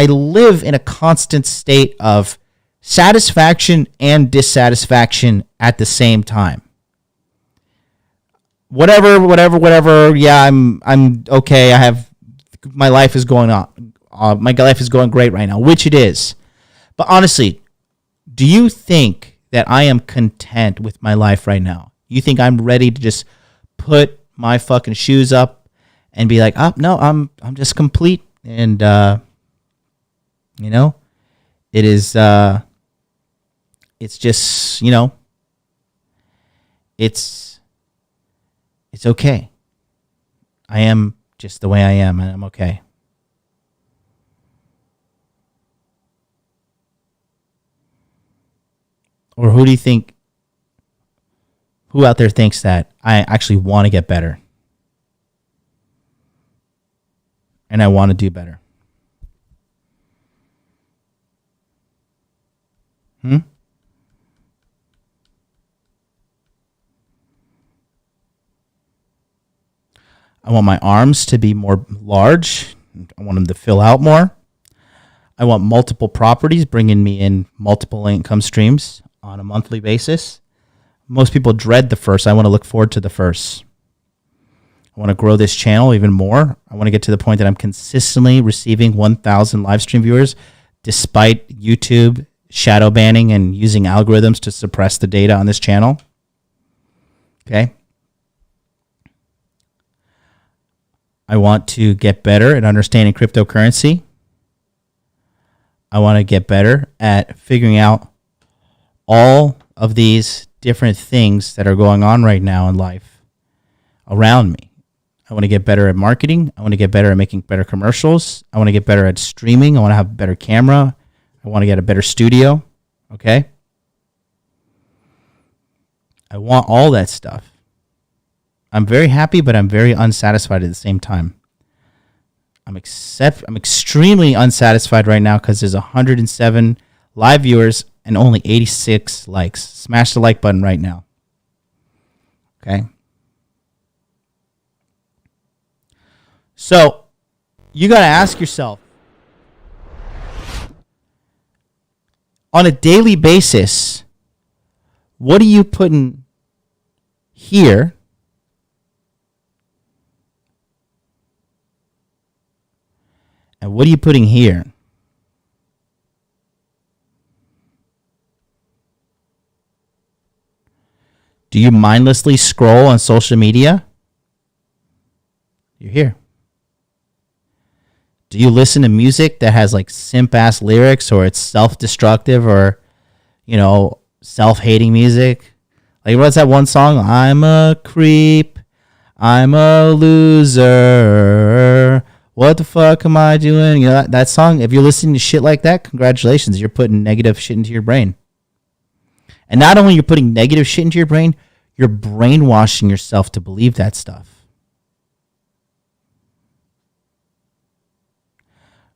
live in a constant state of satisfaction and dissatisfaction at the same time. Whatever. Yeah, I'm okay. My life is going on. My life is going great right now, which it is. But honestly, do you think that I am content with my life right now? You think I'm ready to just put my fucking shoes up and be like, oh, no, I'm just complete. And, it is, it's just, it's okay. I am just the way I am, and I'm okay. Or who out there thinks that I actually want to get better? And I want to do better. I want my arms to be more large. I want them to fill out more. I want multiple properties bringing me in multiple income streams on a monthly basis. Most people dread the first. I want to look forward to the first. I want to grow this channel even more. I want to get to the point that I'm consistently receiving 1,000 live stream viewers despite YouTube shadow banning and using algorithms to suppress the data on this channel. Okay. I want to get better at understanding cryptocurrency. I want to get better at figuring out all of these different things that are going on right now in life around me. I want to get better at marketing. I want to get better at making better commercials. I want to get better at streaming. I want to have a better camera. I want to get a better studio. Okay? I want all that stuff. I'm very happy, but I'm very unsatisfied at the same time. I'm extremely unsatisfied right now because there's 107 live viewers and only 86 likes. Smash the like button right now. Okay? So, you got to ask yourself, on a daily basis, what are you putting here? And what are you putting here? Do you mindlessly scroll on social media? You're here. Do you listen to music that has like simp-ass lyrics or it's self-destructive or, self-hating music? Like, what's that one song? I'm a creep. I'm a loser. What the fuck am I doing? That song, if you're listening to shit like that, congratulations. You're putting negative shit into your brain. And not only you're putting negative shit into your brain, you're brainwashing yourself to believe that stuff.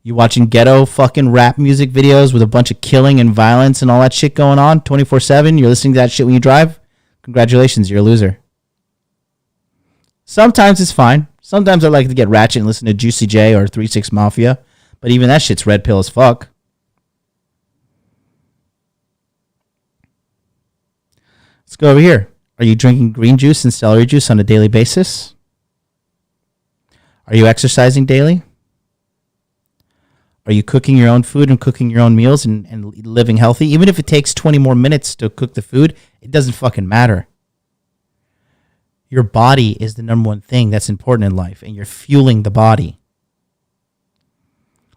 You watching ghetto fucking rap music videos with a bunch of killing and violence and all that shit going on 24/7. You're listening to that shit when you drive. Congratulations, you're a loser. Sometimes it's fine. Sometimes I like to get ratchet and listen to Juicy J or 3 6 Mafia. But even that shit's red pill as fuck. Let's go over here. Are you drinking green juice and celery juice on a daily basis? Are you exercising daily? Are you cooking your own food and cooking your own meals and living healthy? Even if it takes 20 more minutes to cook the food, it doesn't fucking matter. Your body is the number one thing that's important in life, and you're fueling the body.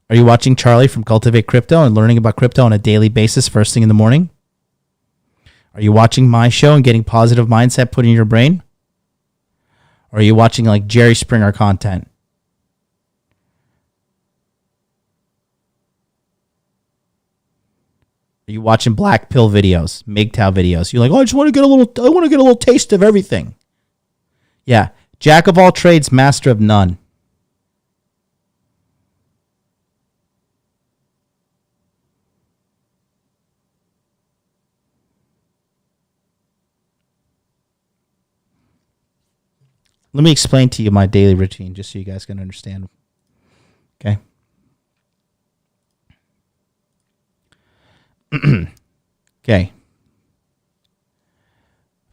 Are you watching Charlie from Cultivate Crypto and learning about crypto on a daily basis first thing in the morning? Are you watching my show and getting positive mindset put in your brain? Or are you watching like Jerry Springer content? Are you watching black pill videos, MGTOW videos? You're like, oh, I want to get a little taste of everything. Yeah, jack of all trades, master of none. Let me explain to you my daily routine just so you guys can understand. Okay. Okay.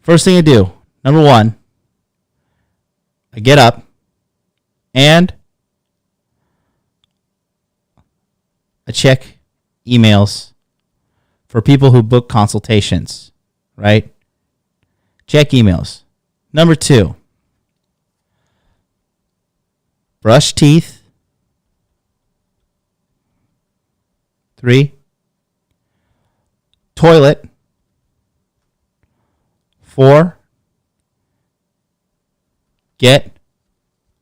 First thing I do, number one, I get up and I check emails for people who book consultations, right? Check emails. Number two, brush teeth. 3, toilet. 4, get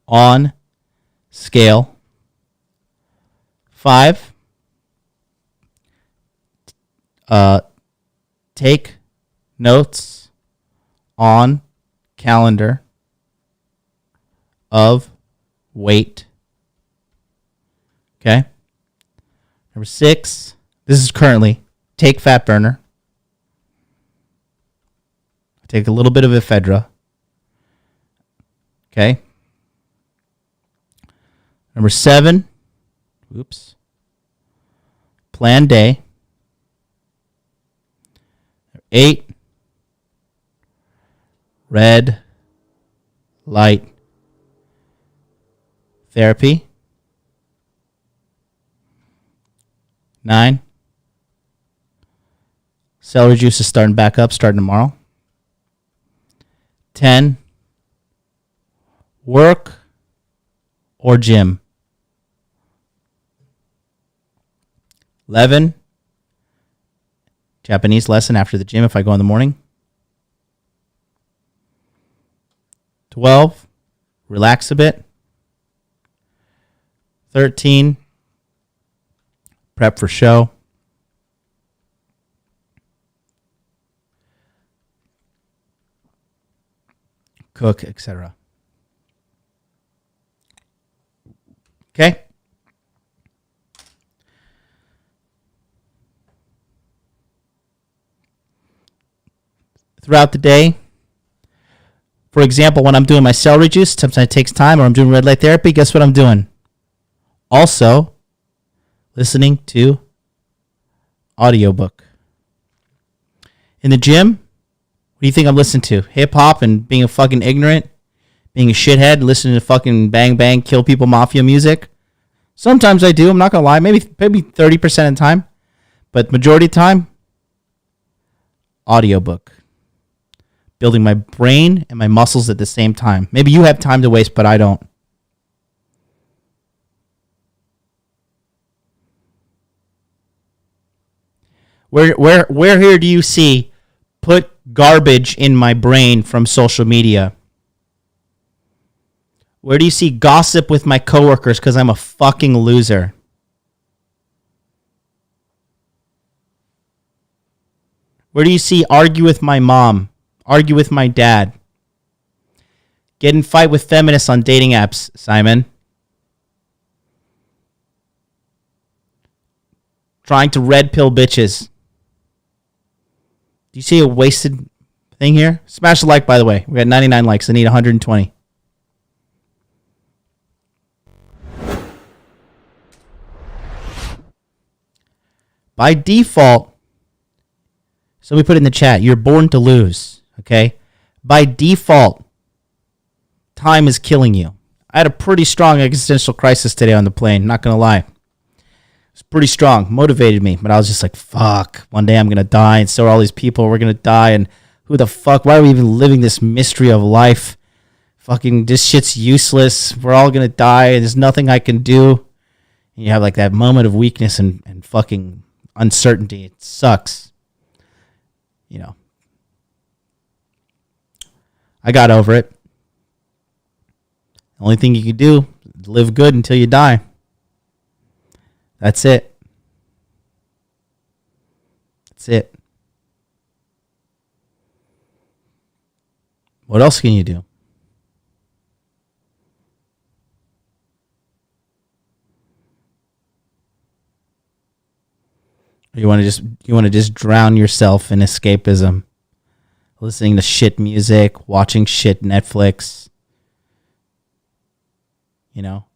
on scale. 5, take notes on calendar of weight. Okay. Number 6, this is currently take fat burner. I take a little bit of ephedra. Okay. Number 7, plan day. 8, red light therapy. 9, celery juice is starting back up, starting tomorrow. 10, work or gym. 11, Japanese lesson after the gym if I go in the morning. 12, relax a bit. 13, prep for show. 14, cook, etc. Okay? Throughout the day, for example, when I'm doing my celery juice, sometimes it takes time, or I'm doing red light therapy, guess what I'm doing? Also, listening to audiobook. In the gym, what do you think I'm listening to? Hip hop and being a fucking ignorant, being a shithead, listening to fucking bang bang, kill people, mafia music? Sometimes I do, I'm not gonna lie, maybe 30% of the time. But majority of the time, audiobook. Building my brain and my muscles at the same time. Maybe you have time to waste, but I don't. Where here do you see put garbage in my brain from social media? Where do you see gossip with my coworkers because I'm a fucking loser? Where do you see argue with my mom? Argue with my dad? Get in fight with feminists on dating apps, Simon. Trying to red pill bitches. Do you see a wasted thing here? Smash the like, by the way. We got 99 likes. I need 120. By default, somebody put it in the chat, you're born to lose, okay? By default, time is killing you. I had a pretty strong existential crisis today on the plane, not going to lie. It's pretty strong, motivated me. But I was just like, fuck, one day I'm going to die, and so are all these people. We're going to die, and who the fuck? Why are we even living this mystery of life? Fucking, this shit's useless. We're all going to die, and there's nothing I can do. And you have like that moment of weakness and fucking uncertainty. It sucks. You know. I got over it. The only thing you can do is live good until you die. That's it. That's it. What else can you do? You want to just drown yourself in escapism, listening to shit music, watching shit Netflix. You know,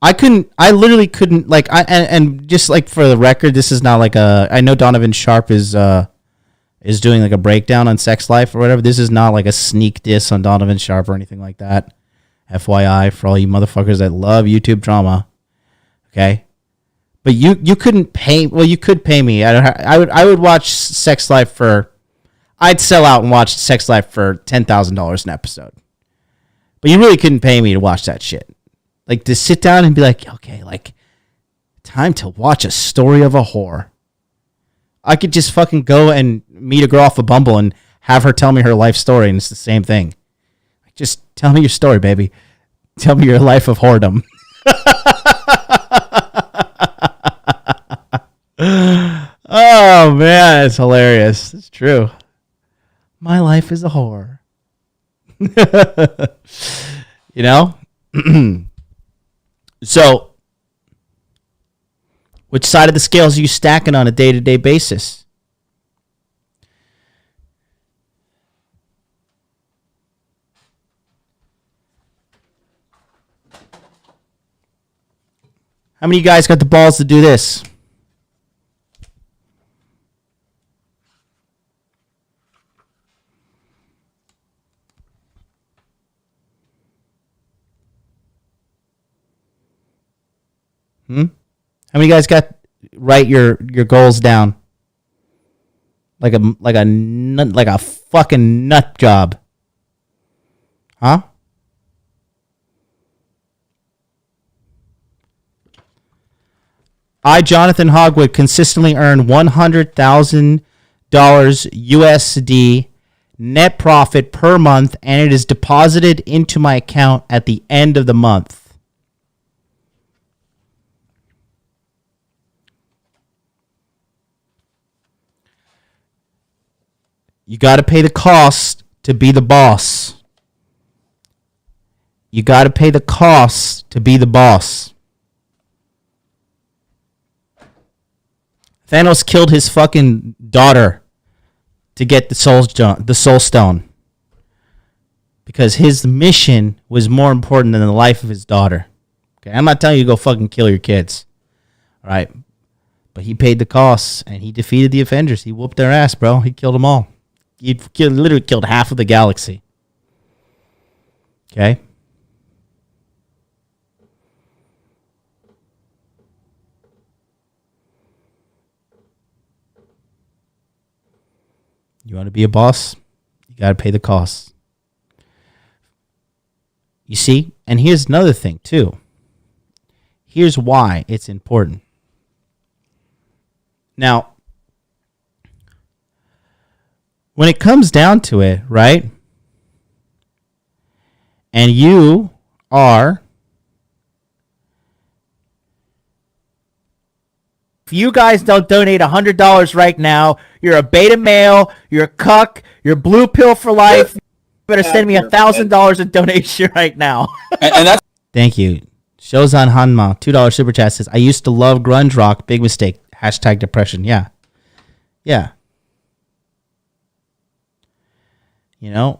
I literally couldn't, like, and just like for the record, this is not like I know Donovan Sharp is doing like a breakdown on sex life or whatever. This is not like a sneak diss on Donovan Sharp or anything like that. FYI, for all you motherfuckers that love YouTube drama. Okay. But you couldn't pay. Well, you could pay me. I would watch Sex Life for. I'd sell out and watch Sex Life for $10,000 an episode. But you really couldn't pay me to watch that shit. Like, to sit down and be like, okay, like, time to watch a story of a whore. I could just fucking go and meet a girl off a Bumble and have her tell me her life story, and it's the same thing. Just tell me your story, baby. Tell me your life of whoredom. Oh, man, it's hilarious. It's true. My life is a whore. You know? So, which side of the scales are you stacking on a day-to-day basis? How many of you guys got the balls to do this? How many guys got write your goals down? Like a fucking nut job. Huh? I, Jonathan Hogwood, consistently earn $100,000 USD net profit per month, and it is deposited into my account at the end of the month. You got to pay the cost to be the boss. You got to pay the cost to be the boss. Thanos killed his fucking daughter to get the soul stone. Because his mission was more important than the life of his daughter. Okay, I'm not telling you to go fucking kill your kids. All right? But he paid the costs, and he defeated the Avengers. He whooped their ass, bro. He killed them all. He literally killed half of the galaxy. Okay? You want to be a boss? You got to pay the costs. You see? And here's another thing, too. Here's why it's important. Now, when it comes down to it, right? And you are... If you guys don't donate $100 right now, you're a beta male, you're a cuck, you're blue pill for life. You better send me $1,000 in donation right now. And that's... Thank you. Shozan Hanma, $2 super chat says, I used to love grunge rock. Big mistake. Hashtag depression. Yeah. Yeah. You know,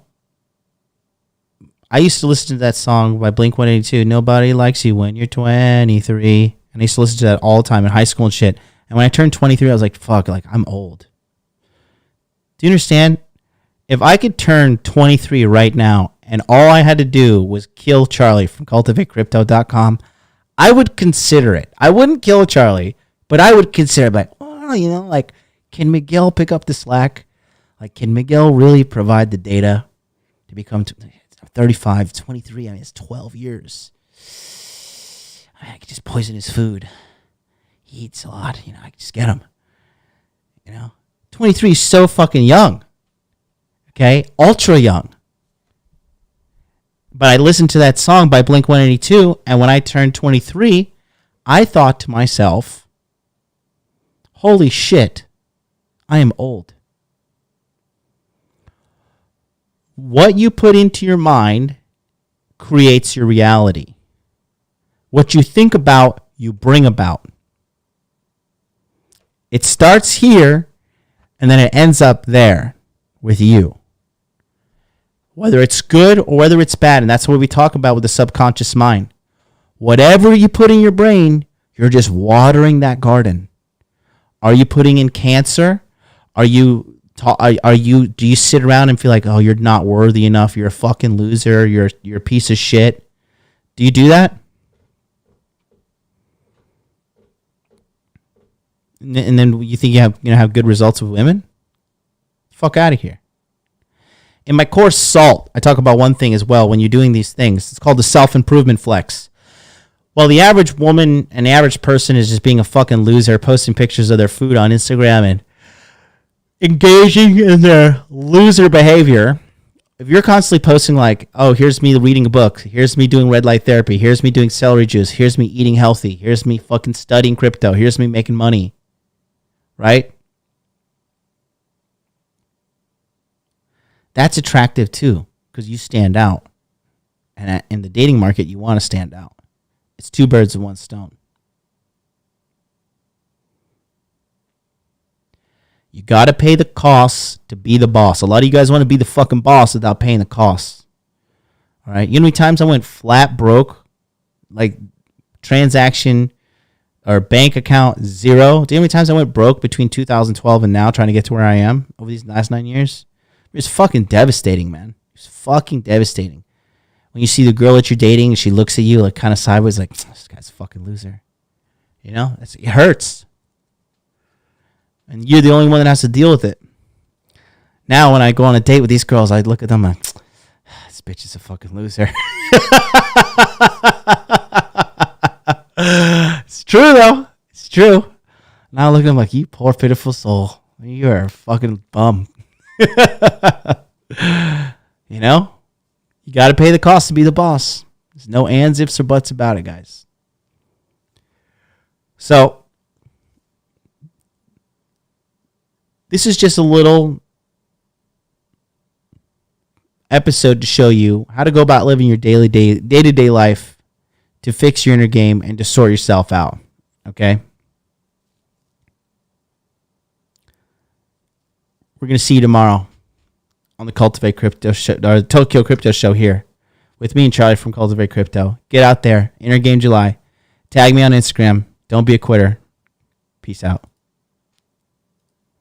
I used to listen to that song by Blink-182, Nobody Likes You When You're 23. And I used to listen to that all the time in high school and shit. And when I turned 23, I was like, fuck, like, I'm old. Do you understand? If I could turn 23 right now and all I had to do was kill Charlie from cultivatecrypto.com, I would consider it. I wouldn't kill Charlie, But I would consider, like, well, you know, like, can Miguel pick up the slack? Like, can Miguel really provide the data to become 35, 23? I mean, it's 12 years. I could just poison his food. He eats a lot. You know, I could just get him. You know, 23 is so fucking young. Okay? Ultra young. But I listened to that song by Blink-182, and when I turned 23, I thought to myself, holy shit, I am old. What you put into your mind creates your reality. What you think about, you bring about. It starts here, and then it ends up there with you. Whether it's good or whether it's bad, and that's what we talk about with the subconscious mind. Whatever you put in your brain, you're just watering that garden. Are you putting in cancer? Do you sit around and feel like, oh, you're not worthy enough, you're a fucking loser, you're a piece of shit? Do you do that? And then you think you're gonna have good results with women? Fuck out of here. In my course, SALT, I talk about one thing as well when you're doing these things. It's called the self-improvement flex. Well, the average woman and the average person is just being a fucking loser, posting pictures of their food on Instagram and engaging in their loser behavior. If you're constantly posting like, oh, here's me reading a book, here's me doing red light therapy, here's me doing celery juice, here's me eating healthy, here's me fucking studying crypto, here's me making money, right? That's attractive too, because you stand out. And in the dating market, you want to stand out. It's two birds with one stone. You got to pay the costs to be the boss. A lot of you guys want to be the fucking boss without paying the costs. All right. You know how many times I went flat broke? Like transaction or bank account zero. Do you know how many times I went broke between 2012 and now trying to get to where I am over these last 9 years? It's fucking devastating, man. It's fucking devastating. When you see the girl that you're dating and she looks at you like kind of sideways like, this guy's a fucking loser. You know? It hurts. And you're the only one that has to deal with it. Now when I go on a date with these girls, I look at them like, this bitch is a fucking loser. It's true, though. It's true. Now I look at them like, you poor, pitiful soul. You're a fucking bum. You know? You got to pay the cost to be the boss. There's no ands, ifs, or buts about it, guys. So, this is just a little episode to show you how to go about living your day-to-day life to fix your inner game and to sort yourself out. Okay? We're going to see you tomorrow on the Cultivate Crypto show, or Tokyo Crypto Show here with me and Charlie from Cultivate Crypto. Get out there. Inner Game July. Tag me on Instagram. Don't be a quitter. Peace out.